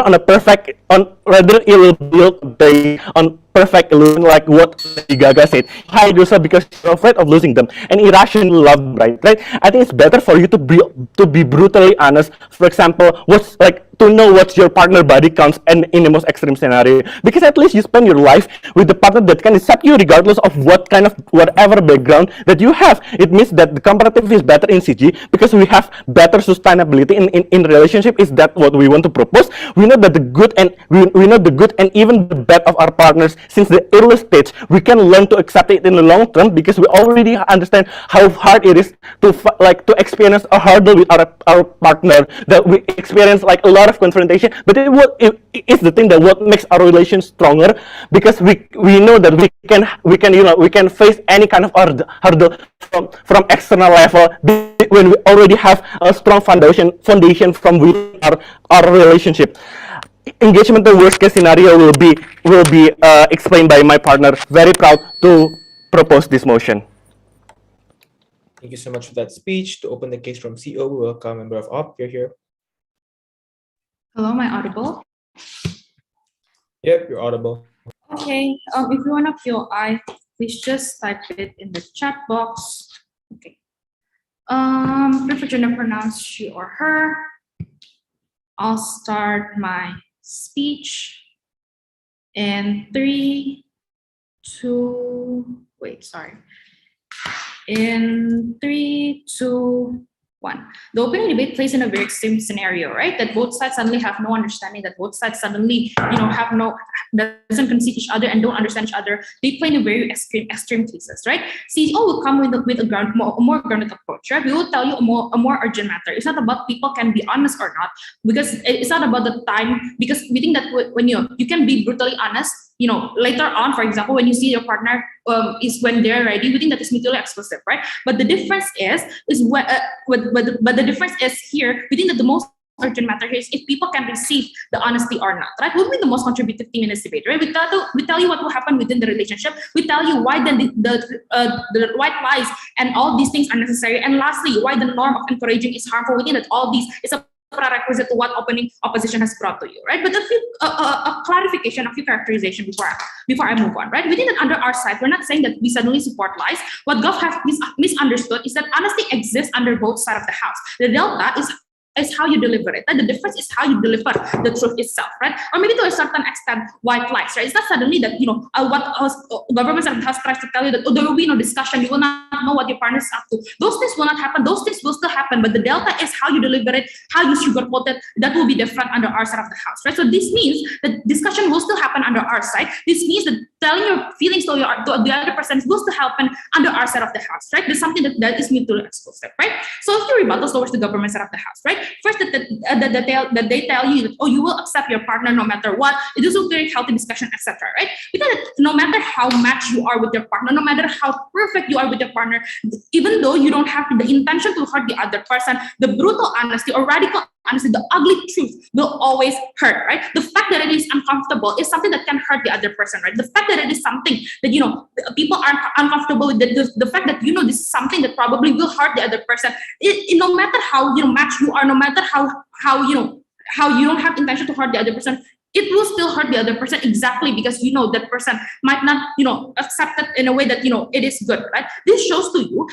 it will build based on perfect illusion, like what Lady Gaga said. Hide yourself because you're afraid of losing them and irrationally love them, right? I think it's better for you to be brutally honest. For example, what's like to know what's your partner body counts and in the most extreme scenario, because at least you spend your life with the partner that can accept you regardless of what kind of whatever background that you have. It means that the comparative is better in CG because we have better sustainability in relationship. Is that what we want to propose? We know that the good and we know the good and even the bad of our partners since the early stage. We can learn to accept it in the long term because we already understand how hard it is to to experience a hurdle with our partner, that we experience like a lot of confrontation, but it's the thing that what makes our relation stronger, because we know that we can face any kind of hurdle from external level when we already have a strong foundation from within our relationship. Engagement the worst case scenario will be explained by my partner. Very proud to propose this motion. Thank you so much for that speech. To open the case from CO, we welcome member of OP. You're here. Hello, am I audible? Yep, you're audible. Okay, if you want to POI, please just type it in the chat box. Okay. Prefer gender pronouns she or her. I'll start my speech in 3, 2, wait, sorry. In 3, 2, 1. The opening debate plays in a very extreme scenario, right? That both sides suddenly have no understanding, that both sides suddenly, doesn't conceive each other and don't understand each other. They play in a very extreme cases, right? CEO will come with a more grounded approach, right? We will tell you a more urgent matter. It's not about people can be honest or not, because it's not about the time, because we think that when you can be brutally honest, later on, for example, when you see your partner is when they're ready, we think that is mutually exclusive, right? But the difference is the difference is here, we think that the most urgent matter here is if people can receive the honesty or not, right? We'll be the most contributive team in this debate, right? We tell you what will happen within the relationship. We tell you why then the white lies and all these things are necessary. And lastly, why the norm of encouraging is harmful. We think that all these is a prerequisite to what opposition has brought to you, right? But a clarification, a few characterization before I move on, right? We think that under our side, we're not saying that we suddenly support lies. What Gov have misunderstood is that honesty exists under both sides of the house. The delta is how you deliver it. And the difference is how you deliver the truth itself, right? Or maybe to a certain extent, white lies, right? It's not suddenly that, what government has tried to tell you that, there will be no discussion, you will not know what your partner is up to. Those things will not happen, those things will still happen, but the delta is how you deliver it, how you sugarcoat it, that will be different under our side of the house, right? So this means that discussion will still happen under our side. This means that telling your feelings to the other person will still happen under our side of the house, right? There's something that is mutually exclusive, right? So if you rebuttal towards the government side of the house, right? First, that they tell you that, you will accept your partner no matter what. It is a very healthy discussion, etc. Right? Because no matter how much you are with your partner, no matter how perfect you are with your partner, even though you don't have the intention to hurt the other person, the brutal honesty or radical honesty, the ugly truth will always hurt, right? The fact that it is uncomfortable is something that can hurt the other person, right? The fact that it is something that, people aren't uncomfortable with, the fact that, this is something that probably will hurt the other person, no matter how, much you are, no matter how you don't have intention to hurt the other person, it will still hurt the other person, exactly because that person might not accept it in a way that it is good, right? This shows to you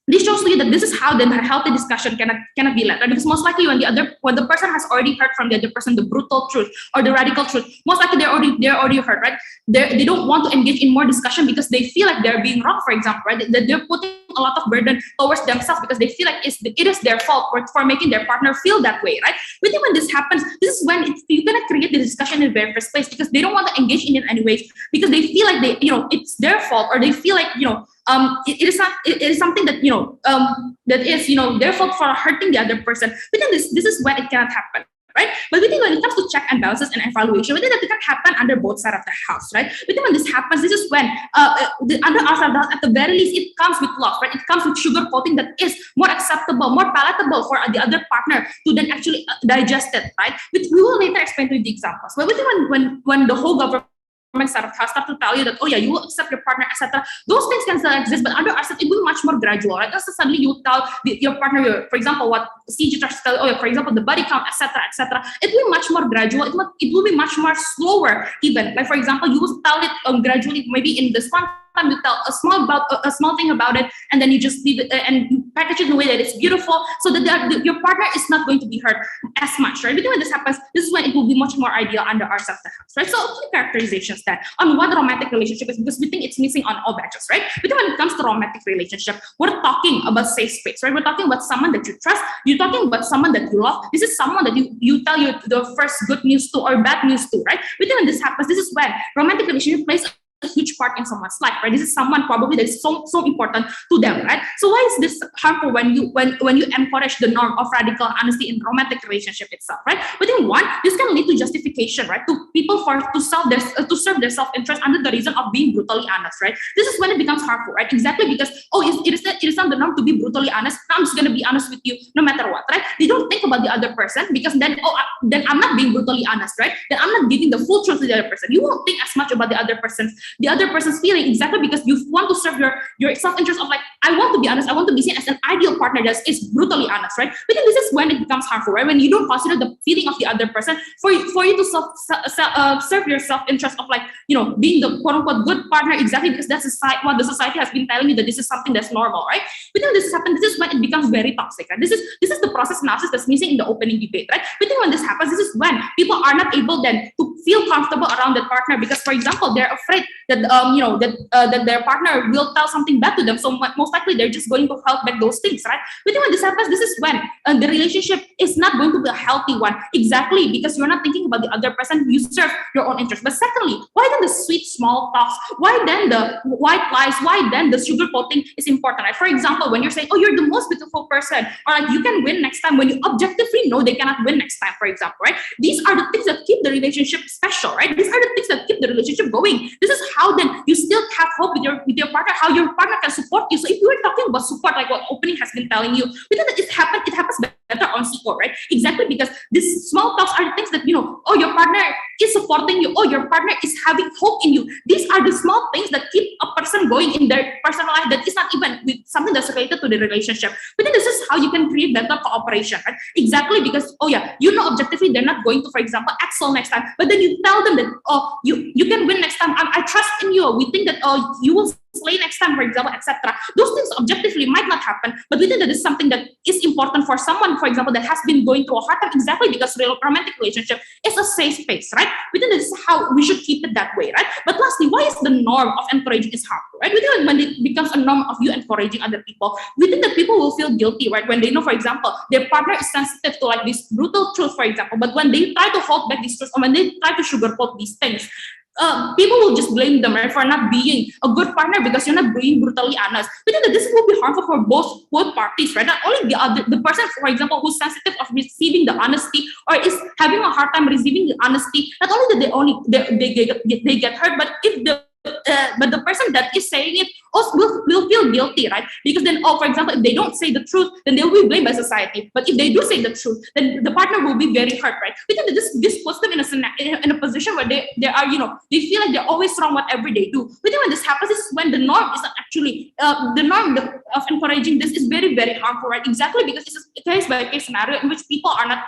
that this is how the healthy discussion cannot be led, right? Because most likely when the person has already heard from the other person the brutal truth or the radical truth, most likely they're already hurt, right? They don't want to engage in more discussion because they feel like they're being wrong, for example, right? That they're putting a lot of burden towards themselves because they feel like it is their fault for making their partner feel that way, right? But then when this happens, this is when you're gonna create the discussion in the very first place, because they don't want to engage in it anyways, because they feel like it's their fault, or they feel like it is something that that is their fault for hurting the other person. But then this is when it cannot happen, right? But we think when it comes to check and balances and evaluation, we think that it can happen under both sides of the house, right? But then when this happens, this is when under our side of the house, at the very least, it comes with love, right? It comes with sugarcoating that is more acceptable, more palatable for the other partner to then actually digest it, right? Which we will later explain to you the examples. But we think when the whole government government start to tell you that, oh yeah, you will accept your partner, etc. Those things can still exist, but under ourselves, it will be much more gradual, right? Because suddenly you tell your partner, for example, what CG tries to tell, oh yeah, for example, the body count, etc., etc. It will be much more gradual. It will be much more slower, even. Like, for example, you will tell it gradually, maybe in this one time you tell a small thing about it, and then you just leave it and you package it in a way that it's beautiful, so that your partner is not going to be hurt as much, right? Because when this happens, this is when it will be much more ideal under ourselves the house, right? So a few characterizations then on what a romantic relationship is, because we think it's missing on all batches, right? But when it comes to romantic relationship, we're talking about safe space, right? We're talking about someone that you trust. You're talking about someone that you love. This is someone that you tell the first good news to or bad news to, right? But when this happens, this is when romantic relationship plays a huge part in someone's life, right? This is someone probably that is so important to them, right? So why is this harmful when you encourage the norm of radical honesty in romantic relationship itself, right? But in one, this can lead to justification, right? To people to serve their self-interest under the reason of being brutally honest, right? This is when it becomes harmful, right? Exactly because it is not the norm to be brutally honest. I'm just gonna be honest with you no matter what, right? They don't think about the other person, because then I'm not being brutally honest, right? Then I'm not giving the full truth to the other person. You won't think as much about the other person's feeling, exactly because you want to serve your self-interest of like, I want to be honest, I want to be seen as an ideal partner that is brutally honest, right? But then this is when it becomes harmful, right? When you don't consider the feeling of the other person for you to serve your self-interest of like, being the quote-unquote good partner, exactly because that's what the society has been telling you, that this is something that's normal, right? But then this happens, this is when it becomes very toxic, right? This is the process analysis that's missing in the opening debate, right? But then when this happens, this is when people are not able then to feel comfortable around that partner, because, for example, they're afraid that that their partner will tell something bad to them. So most likely they're just going to hold back those things, right? But then when this happens, this is when the relationship is not going to be a healthy one, exactly because you're not thinking about the other person. You serve your own interest. But secondly, why then the sweet small talks? Why then the white lies? Why then the sugarcoating is important, right? For example, when you're saying, oh, you're the most beautiful person, or like you can win next time, when you objectively know they cannot win next time, for example, right? These are the things that keep the relationship special, right? These are the things that keep the relationship going. This is how then you still have hope with your partner, how your partner can support you. So if you were talking about support, like what opening has been telling you, but then it happens better on support, right? Exactly because these small talks are the things that, oh, your partner is supporting you, oh, your partner is having hope in you. These are the small things that keep a person going in their personal life that is not even with something that's related to the relationship. But then this is how you can create better cooperation, right? Exactly because, oh yeah, objectively they're not going to, for example, excel next time, but then you tell them that, oh, you can win next time. I trust in you. We think that, oh, you will slay next time, for example, etc. Those things objectively might not happen, but we think that is something that is important for someone, for example, that has been going through a hard time, exactly because romantic relationship is a safe space, right? We think this is how we should keep it that way, right? But lastly, why is the norm of encouraging is harmful, right? We think that when it becomes a norm of you encouraging other people, we think that people will feel guilty, right? When they know, for example, their partner is sensitive to like this brutal truth, for example, but when they try to hold back these truths, or when they try to sugarcoat these things, people will just blame them, right, for not being a good partner because you're not being brutally honest. We think that this will be harmful for both parties, right? Not only the person, for example, who's sensitive of receiving the honesty or is having a hard time receiving the honesty. Not only that they get hurt, but if the person that is saying it also will feel guilty, right? Because then, for example, if they don't say the truth, then they will be blamed by society. But if they do say the truth, then the partner will be very hurt, right? Because this puts them in a position where they are, they feel like they're always wrong whatever they do. But then when this happens, this is when the norm is not actually the norm of encouraging this is very, very harmful, right? Exactly because it's a case by case scenario in which people are not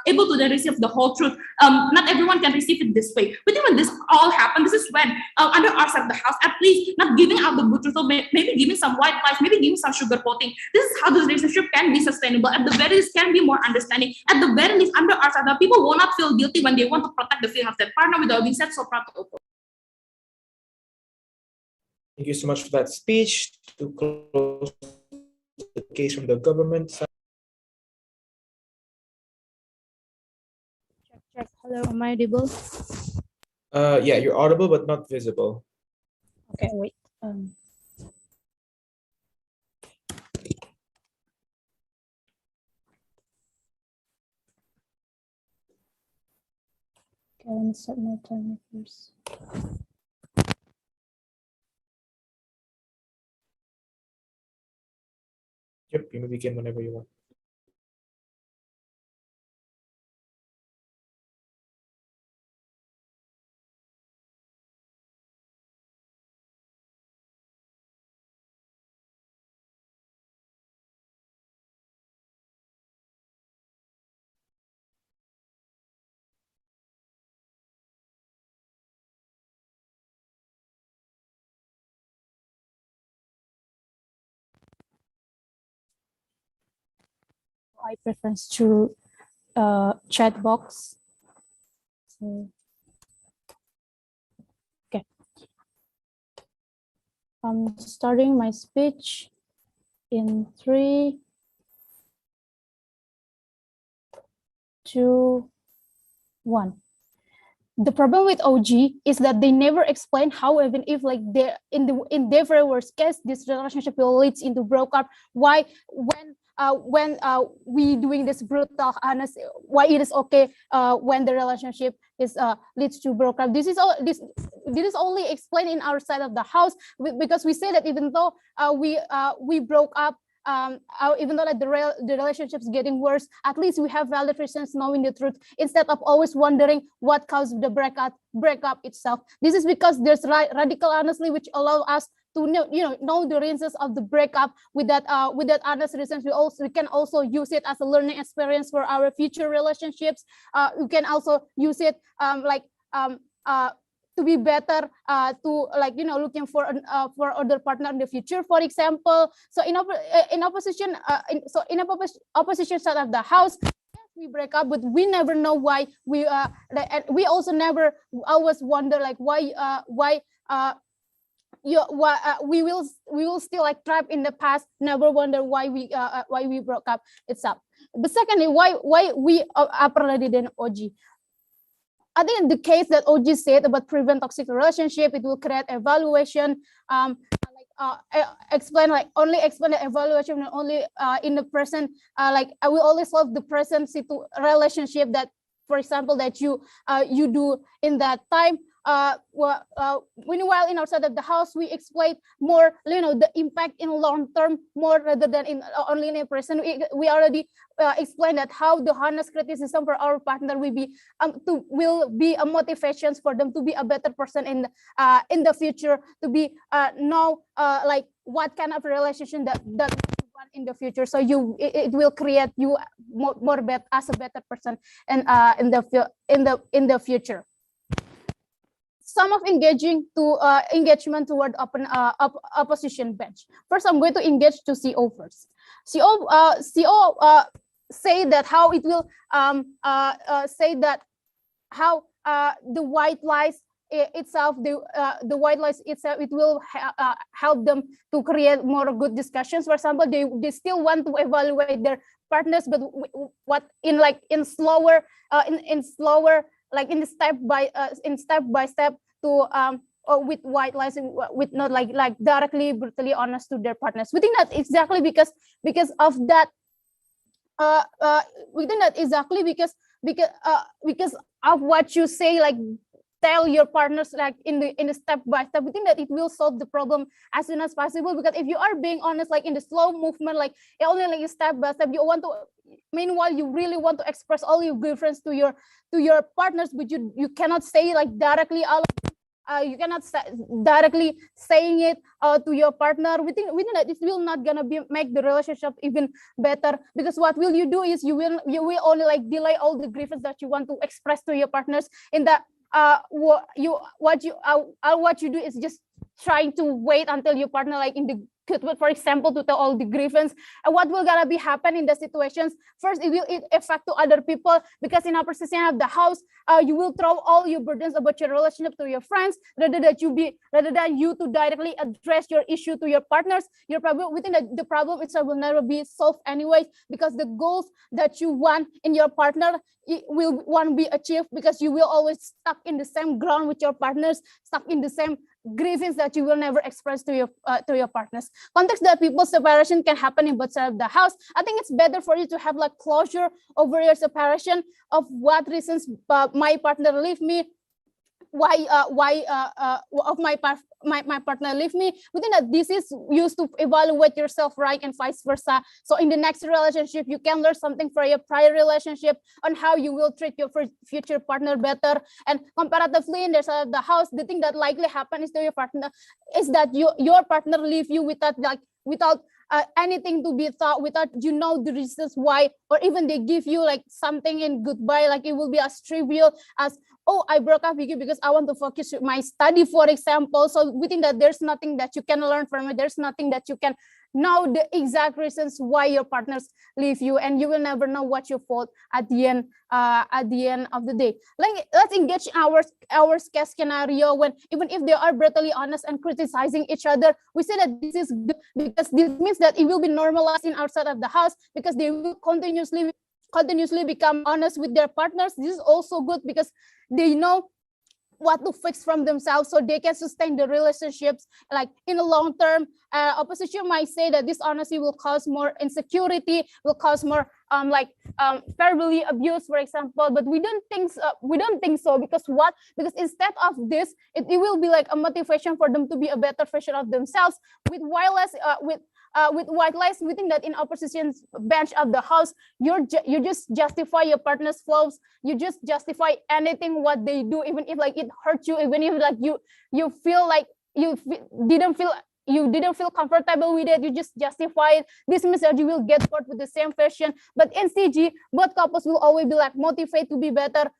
able to then receive the whole truth. Not everyone can receive it this way. But then when this all happens, this is when under ourselves the house, at least not giving out the good truth, or maybe giving some white lies, maybe giving some sugarcoating. This is how this relationship can be sustainable. At the very least, can be more understanding. At the very least, under ourselves, the people will not feel guilty when they want to protect the feeling of their partner without being said so proud to oppose. Thank you so much for that speech. To close the case from the government side. Check. Hello, am I audible? Yeah, you're audible but not visible. Okay, wait. Okay, let me set my timer first. Yep, you may begin whenever you want. I preference through chat box. So, okay. I'm starting my speech in 3, 2, 1. The problem with OG is that they never explain how, even if like they in their very worst case, this relationship will lead into broke up. Why when we doing this brutal honest, why it is okay when the relationship is leads to broke up. This is only explained in our side of the house, because we say that even though we broke up, even though like the relationship's getting worse, at least we have valid reasons knowing the truth instead of always wondering what caused the breakup itself. This is because there's radical honesty which allow us to know the reasons of the breakup. With that honest reasons, we can also use it as a learning experience for our future relationships. We can also use it to be better, to looking for other partner in the future, for example. So in opposition side of the house, we break up, but we never know why. We also never always wonder like why we will still like trapped in the past, never wonder why we broke up itself. But secondly, why we upper rather than OG. I think the case that OG said about prevent toxic relationship, it will create evaluation, explain the evaluation only in the present, I will only solve the present relationship that, for example, that you do in that time. Meanwhile, in outside of the house, we explain more, the impact in long term more rather than in only in a present. We already explained that how the honest criticism for our partner will be a motivation for them to be a better person in the future, to be know like what kind of relationship that you want in the future. So it will create you more better as a better person and in the future. Some of engagement toward opposition bench. First, I'm going to engage to CO first. CO say that how it will say that how the white lies itself, the white lies itself, it will help them to create more good discussions. For example, they still want to evaluate their partners, but what in slower like in step by step to with white lies, with not like directly brutally honest to their partners. We think that exactly because of that. We think that exactly because of what you say, like tell your partners like in the step by step. We think that it will solve the problem as soon as possible, because if you are being honest like in the slow movement, like only like step by step, you want to, meanwhile you really want to express all your grievances to your partners, but you cannot say like directly all you cannot directly saying it to your partner. We think that this will not gonna make the relationship even better, because what will you do is you will only like delay all the grievances that you want to express to your partners. In that what you do is just trying to wait until your partner like in the good mood, for example, to tell all the grievance. And what will gonna be happen in the situations? First, it will affect to other people, because in opposition of the house, you will throw all your burdens about your relationship to your friends rather than you to directly address your issue to your partners. Your problem, within the problem itself will never be solved anyway, because the goals that you want in your partner won't be achieved, because you will always stuck in the same ground with your partners, stuck in the same grievance that you will never express to your partners. Context that people's separation can happen in both sides of the house. I think it's better for you to have like closure over your separation of what reasons my partner leave me, why of my partner leave me. We think that this is used to evaluate yourself, right, and vice versa. So in the next relationship, you can learn something from your prior relationship on how you will treat your future partner better. And comparatively, in the house, the thing that likely happens to your partner is that your partner leave you without anything to be thought, without the reasons why, or even they give you like something in goodbye, like it will be as trivial as, oh, I broke up with you because I want to focus on my study, for example. So we think that there's nothing that you can learn from it. There's nothing that you can know the exact reasons why your partners leave you, and you will never know what your fault at the end of the day. Like, let's engage in our case scenario when even if they are brutally honest and criticizing each other, we say that this is good because this means that it will be normalized in outside of the house because they will continuously become honest with their partners. This is also good because they know what to fix from themselves so they can sustain the relationships like in the long term. Opposition might say that dishonesty will cause more insecurity, will cause more verbally abuse, for example, but we don't think so because instead of this, it will be like a motivation for them to be a better version of themselves. With white lies, we think that in opposition's bench of the house, you just justify your partner's flaws, you just justify anything what they do, even if like it hurts you, even if like you feel like you didn't feel comfortable with it, you just justify it. This means that you will get caught with the same version. But in CG, both couples will always be like motivated to be better.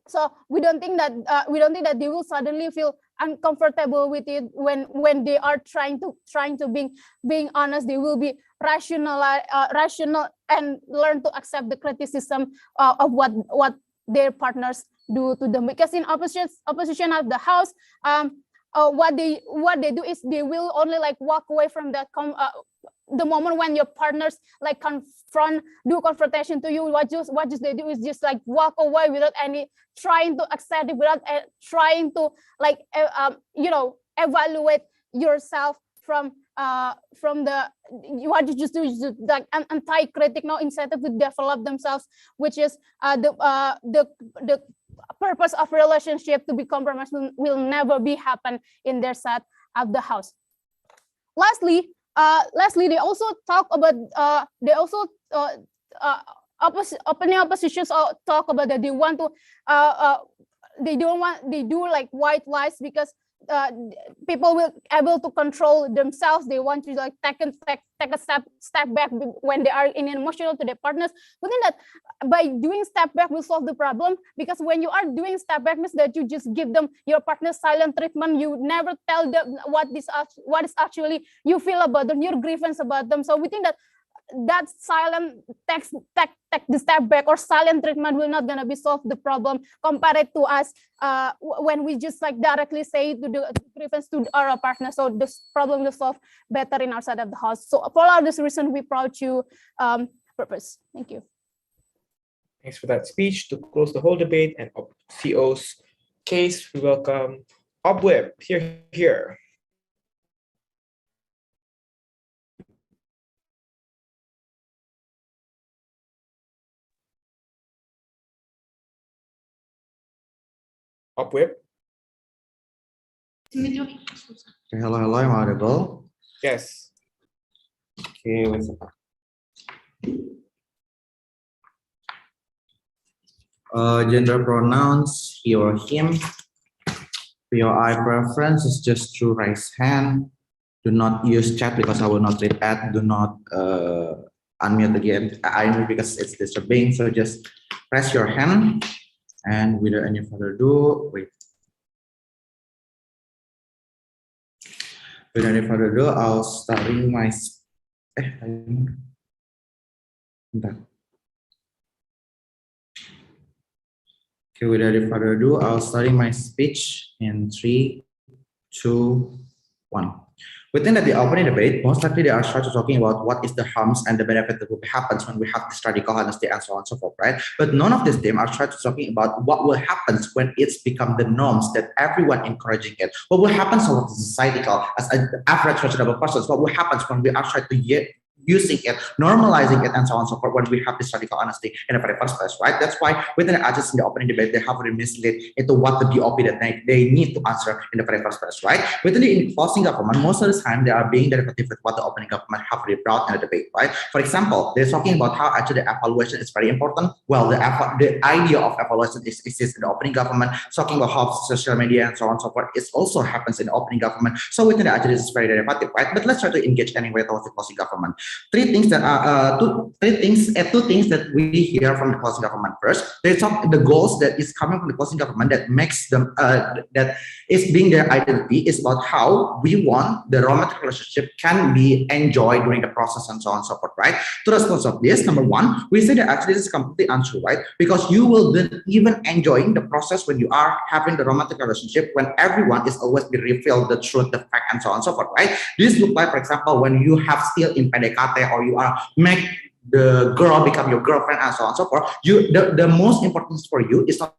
So we don't think that they will suddenly feel uncomfortable with it when they are trying to being honest. They will be rational and learn to accept the criticism of what their partners do to them. Because in opposition of the house, what they do is they will only like walk away from that the moment when your partners like do confrontation to you. What they do is just like walk away without any trying to accept it, without trying to like evaluate yourself from the what you just do is just like an anti-critic now instead of to develop themselves, which is the purpose of relationship to be compromised will never be happen in their side of the house. Lastly, they also talk about oppositions talk about that they do like white lies because people will able to control themselves. They want to like take a step back when they are in emotional to their partners. We think that by doing step back will solve the problem, because when you are doing step back means that you just give them your partner silent treatment. You never tell them what is actually you feel about them, your grievance about them. So we think that silent take the step back or silent treatment will not gonna be solve the problem compared to us when we just like directly say to the grievance to our partner. So this problem will solve better in our side of the house. So for all this reason, we proud you purpose. Thank you. Thanks for that speech. To close the whole debate and CO's case, we welcome Obweb. Here. Upweb. Hello, am I audible? Yes. Okay, what's up? Gender pronouns, he or him. POI preference is just to raise hand. Do not use chat because I will not read that. Do not unmute again. I know because it's disturbing. So just press your hand. And without any further ado, without any further ado, I'll starting my. Okay, without any further ado, I'll starting my speech in 3, 2, 1. Within the opening debate, most likely they are started talking about what is the harms and the benefit that will happen when we have this radical honesty and so on and so forth, right? But none of this them are started talking about what will happen when it's become the norms that everyone encouraging it. What will happen to the society as an average reasonable person? What will happen when we are trying to using it, normalizing it, and so on and so forth when we have this radical honesty in the very first place, right? That's why within the edges in the opening debate, they have already misled into what the BOP that they need to answer in the very first place, right? Within the closing government, most of the time they are being derivative with what the opening government have already brought in the debate, right? For example, they're talking about how actually the evaluation is very important. Well, the idea of evaluation exists in the opening government, talking about how social media and so on and so forth. It also happens in the opening government. So within the edges, it's very derivative, right? But let's try to engage anyway towards the closing government. Two things that we hear from the closing government. First, they talk the goals that is coming from the closing government that makes them that is being their identity is about how we want the romantic relationship can be enjoyed during the process and so on and so forth, right? To respond of this, number one, we say that actually this is completely untrue, right? Because you will be even enjoying the process when you are having the romantic relationship when everyone is always be revealed the truth, the fact, and so on and so forth, right? This look like, for example, when you have still in PDKT or you are make the girl become your girlfriend and so on and so forth. The most important for you is not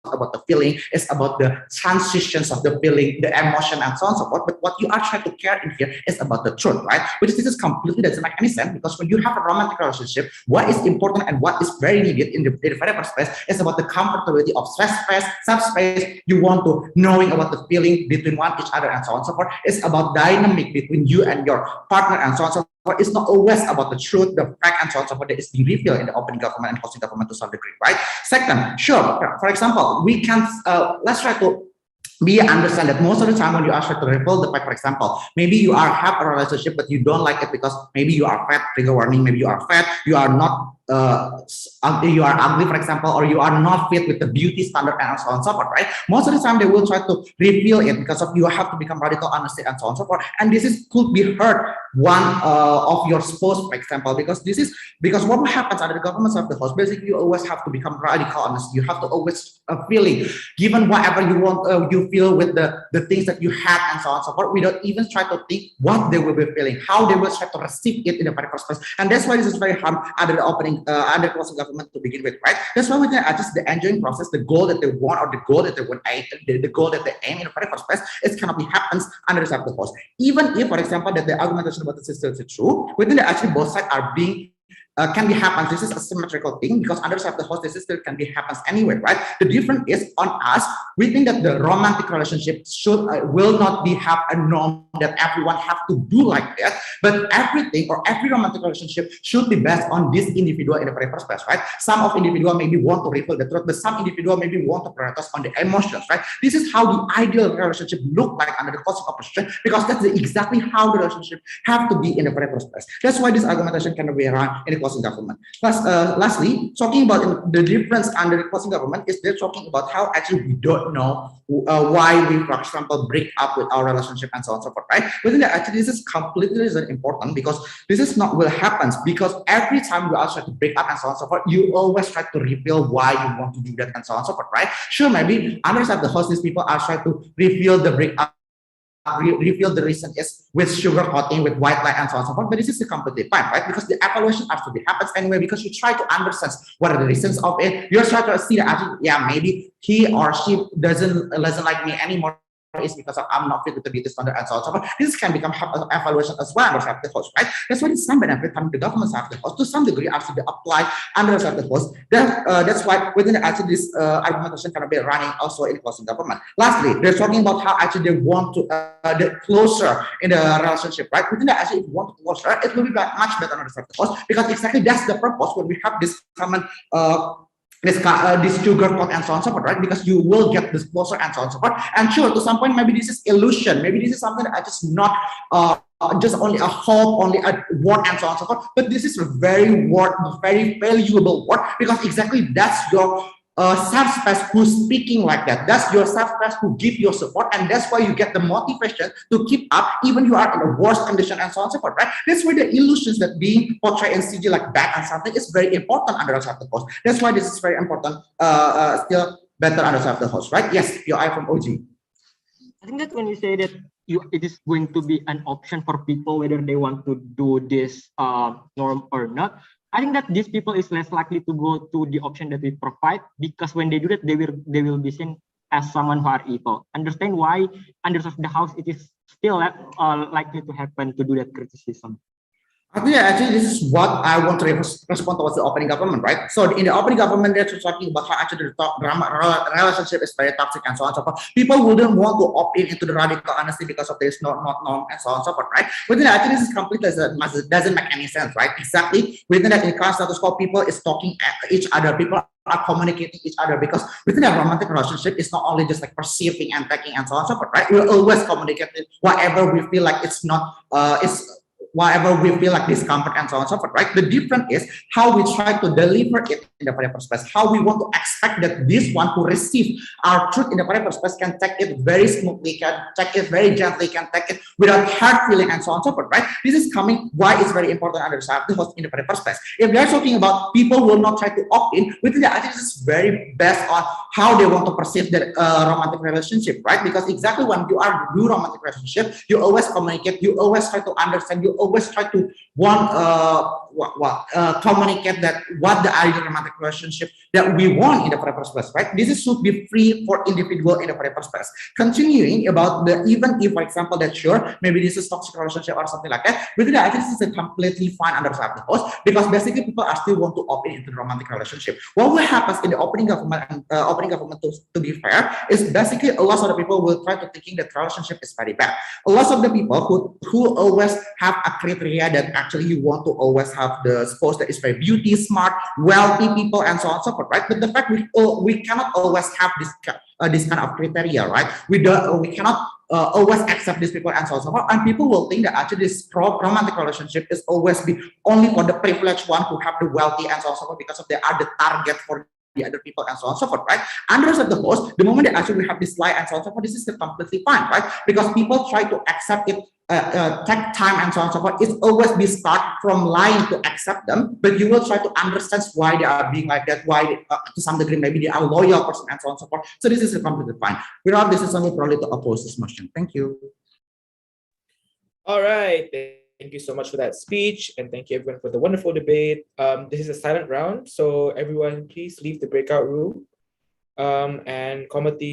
about the feeling, it's about the transitions of the feeling, the emotion, and so on and so forth. But what you are trying to care in here is about the truth, right? Which this is completely doesn't make any sense, because when you have a romantic relationship, what is important and what is very needed in the very first place is about the comfortability of subspace. You want to knowing about the feeling between one each other and so on and so forth. It's about dynamic between you and your partner and so on and so forth. It's not always about the truth, the fact, and so on and so forth that is being revealed in the opening government and closing government to some degree, right? Second, sure, for example, we can, let's try to understand that most of the time when you are trying to reveal the fact, for example, maybe you have a relationship but you don't like it because maybe you are fat, trigger warning, maybe you are fat, you are not you are ugly, for example, or you are not fit with the beauty standard and so on and so forth, right? Most of the time they will try to reveal it because of you have to become radical honesty and so on and so forth. And this is could be hurt one of your spouse, for example, because what happens under the government of the house, basically you always have to become radical honest. You have to always feeling, given whatever you want, you feel with the things that you have and so on and so forth. We don't even try to think what they will be feeling, how they will try to receive it in the very first place. And that's why this is very hard under the opening, under closing government to begin with, right? That's why we can adjust the enjoying process, the goal that they want or the goal that they want, the goal that they aim in the very first place, it cannot be happens under the side of the host. Even if, for example, that the argumentation about the system is true, within the actually both sides are being can be happens. This is a symmetrical thing because under the host, the system can be happens anyway, right? The difference is on us. We think that the romantic relationship should will not be have a norm that everyone have to do like that, but everything or every romantic relationship should be based on this individual in the very first place, right? Some of individual maybe want to reveal the truth, but some individual maybe want to prioritize on the emotions, right? This is how the ideal relationship look like under the closing opposition, because that's exactly how the relationship have to be in the very first place. That's why this argumentation cannot be run in the closing government. Lastly, talking about the difference under the closing government is they're talking about how actually we don't know why we, for example, break up with our relationship and so on and so forth, right? Within that, actually, this is completely important because this is not what happens, because every time you are trying to break up and so on and so forth, you always try to reveal why you want to do that and so on and so forth, right? Sure, maybe under the host, these people are trying to reveal the breakup, reveal the reason is with sugarcoating, with white lie, and so on and so forth. But this is completely fine, right? Because the evaluation actually happens anyway, because you try to understand what are the reasons of it. You're trying to see that actually, yeah, maybe he or she doesn't like me anymore. Is because I'm not fit with the beauty standard and so on and so forth. This can become evaluation as well under the host, right? That's why some benefit from the government side of the host to some degree actually apply under the host. That's why within actually this argumentation can be running also in closing government. Lastly, they're talking about how actually they want to the closer in the relationship, right? Within that, actually, if you want to closer, it will be much better under the host, because exactly that's the purpose when we have this common this sugarcoat and so on and so forth, right? Because you will get this closer and so on and so forth. And sure, to some point, maybe this is illusion. Maybe this is something that I just not just only a hope, only a word and so on and so forth. But this is a very valuable word, because exactly that's your self-space who's speaking like that. That's your self-space who give your support, and that's why you get the motivation to keep up even you are in a worse condition and so on and so forth, right? That's why the illusions that being portrayed in CG like bad and something is very important under the host. That's why this is very important, still better under the host, right? Yes, your eye from OG. I think that when you say that it is going to be an option for people whether they want to do this norm or not, I think that these people is less likely to go to the option that we provide, because when they do that, they will be seen as someone who are evil. Understand why under the house it is still likely to happen to do that criticism. I think actually this is what I want to respond towards the opening government, right? So in the opening government, they're talking about how actually the relationship is very toxic and so on and so forth. People wouldn't want to opt in into the radical honesty because of this not norm and so on and so forth, right? Within that, actually this is completely doesn't make any sense, right? Exactly within that, in current status quo, people is talking at each other. People are communicating each other, because within a romantic relationship, it's not only just like perceiving and taking and so on and so forth, right? We're always communicating whatever we feel like it's not whatever we feel like discomfort and so on and so forth, right? The difference is how we try to deliver it in the first space, how we want to expect that this one who receive our truth in the first space can take it very smoothly, can take it very gently, can take it without hard feeling and so on and so forth, right? This is coming why it's very important to understand the host in the first place. If we are talking about people will not try to opt in, we think that I think this is very based on how they want to perceive their romantic relationship, right? Because exactly when you are do romantic relationship, you always communicate, you always try to understand, you always try to communicate that what the ideal romantic relationship that we want in the first place, right? This is, should be free for individual in the first place. Continuing about the, even if, for example, that sure, maybe this is toxic relationship or something like that, we think that I think this is a completely fine under the host, because basically people are still want to open into the romantic relationship. What will happen in the opening government to be fair is basically a lot of the people will try to thinking that relationship is very bad. A lot of the people who always have a criteria that actually you want to always have the spouse that is very beauty, smart, wealthy people, and so on and so forth, right? But the fact we cannot always have this kind of criteria, right? We cannot always accept these people and so on and so forth. And people will think that actually this romantic relationship is always be only for the privileged one who have the wealthy and so on and so forth, because of they are the target for the other people and so on and so forth, right? Under the host, the moment that actually we have this lie and so on and so forth, this is completely fine, right? Because people try to accept it, take time and so on and so forth. It's always be start from lying to accept them, but you will try to understand why they are being like that, why to some degree maybe they are loyal person and so on and so forth. So this is completely fine. Without this is only probably to oppose this motion. Thank you. All right. Thank you so much for that speech, and thank you everyone for the wonderful debate. This is a silent round, so everyone please leave the breakout room. And committee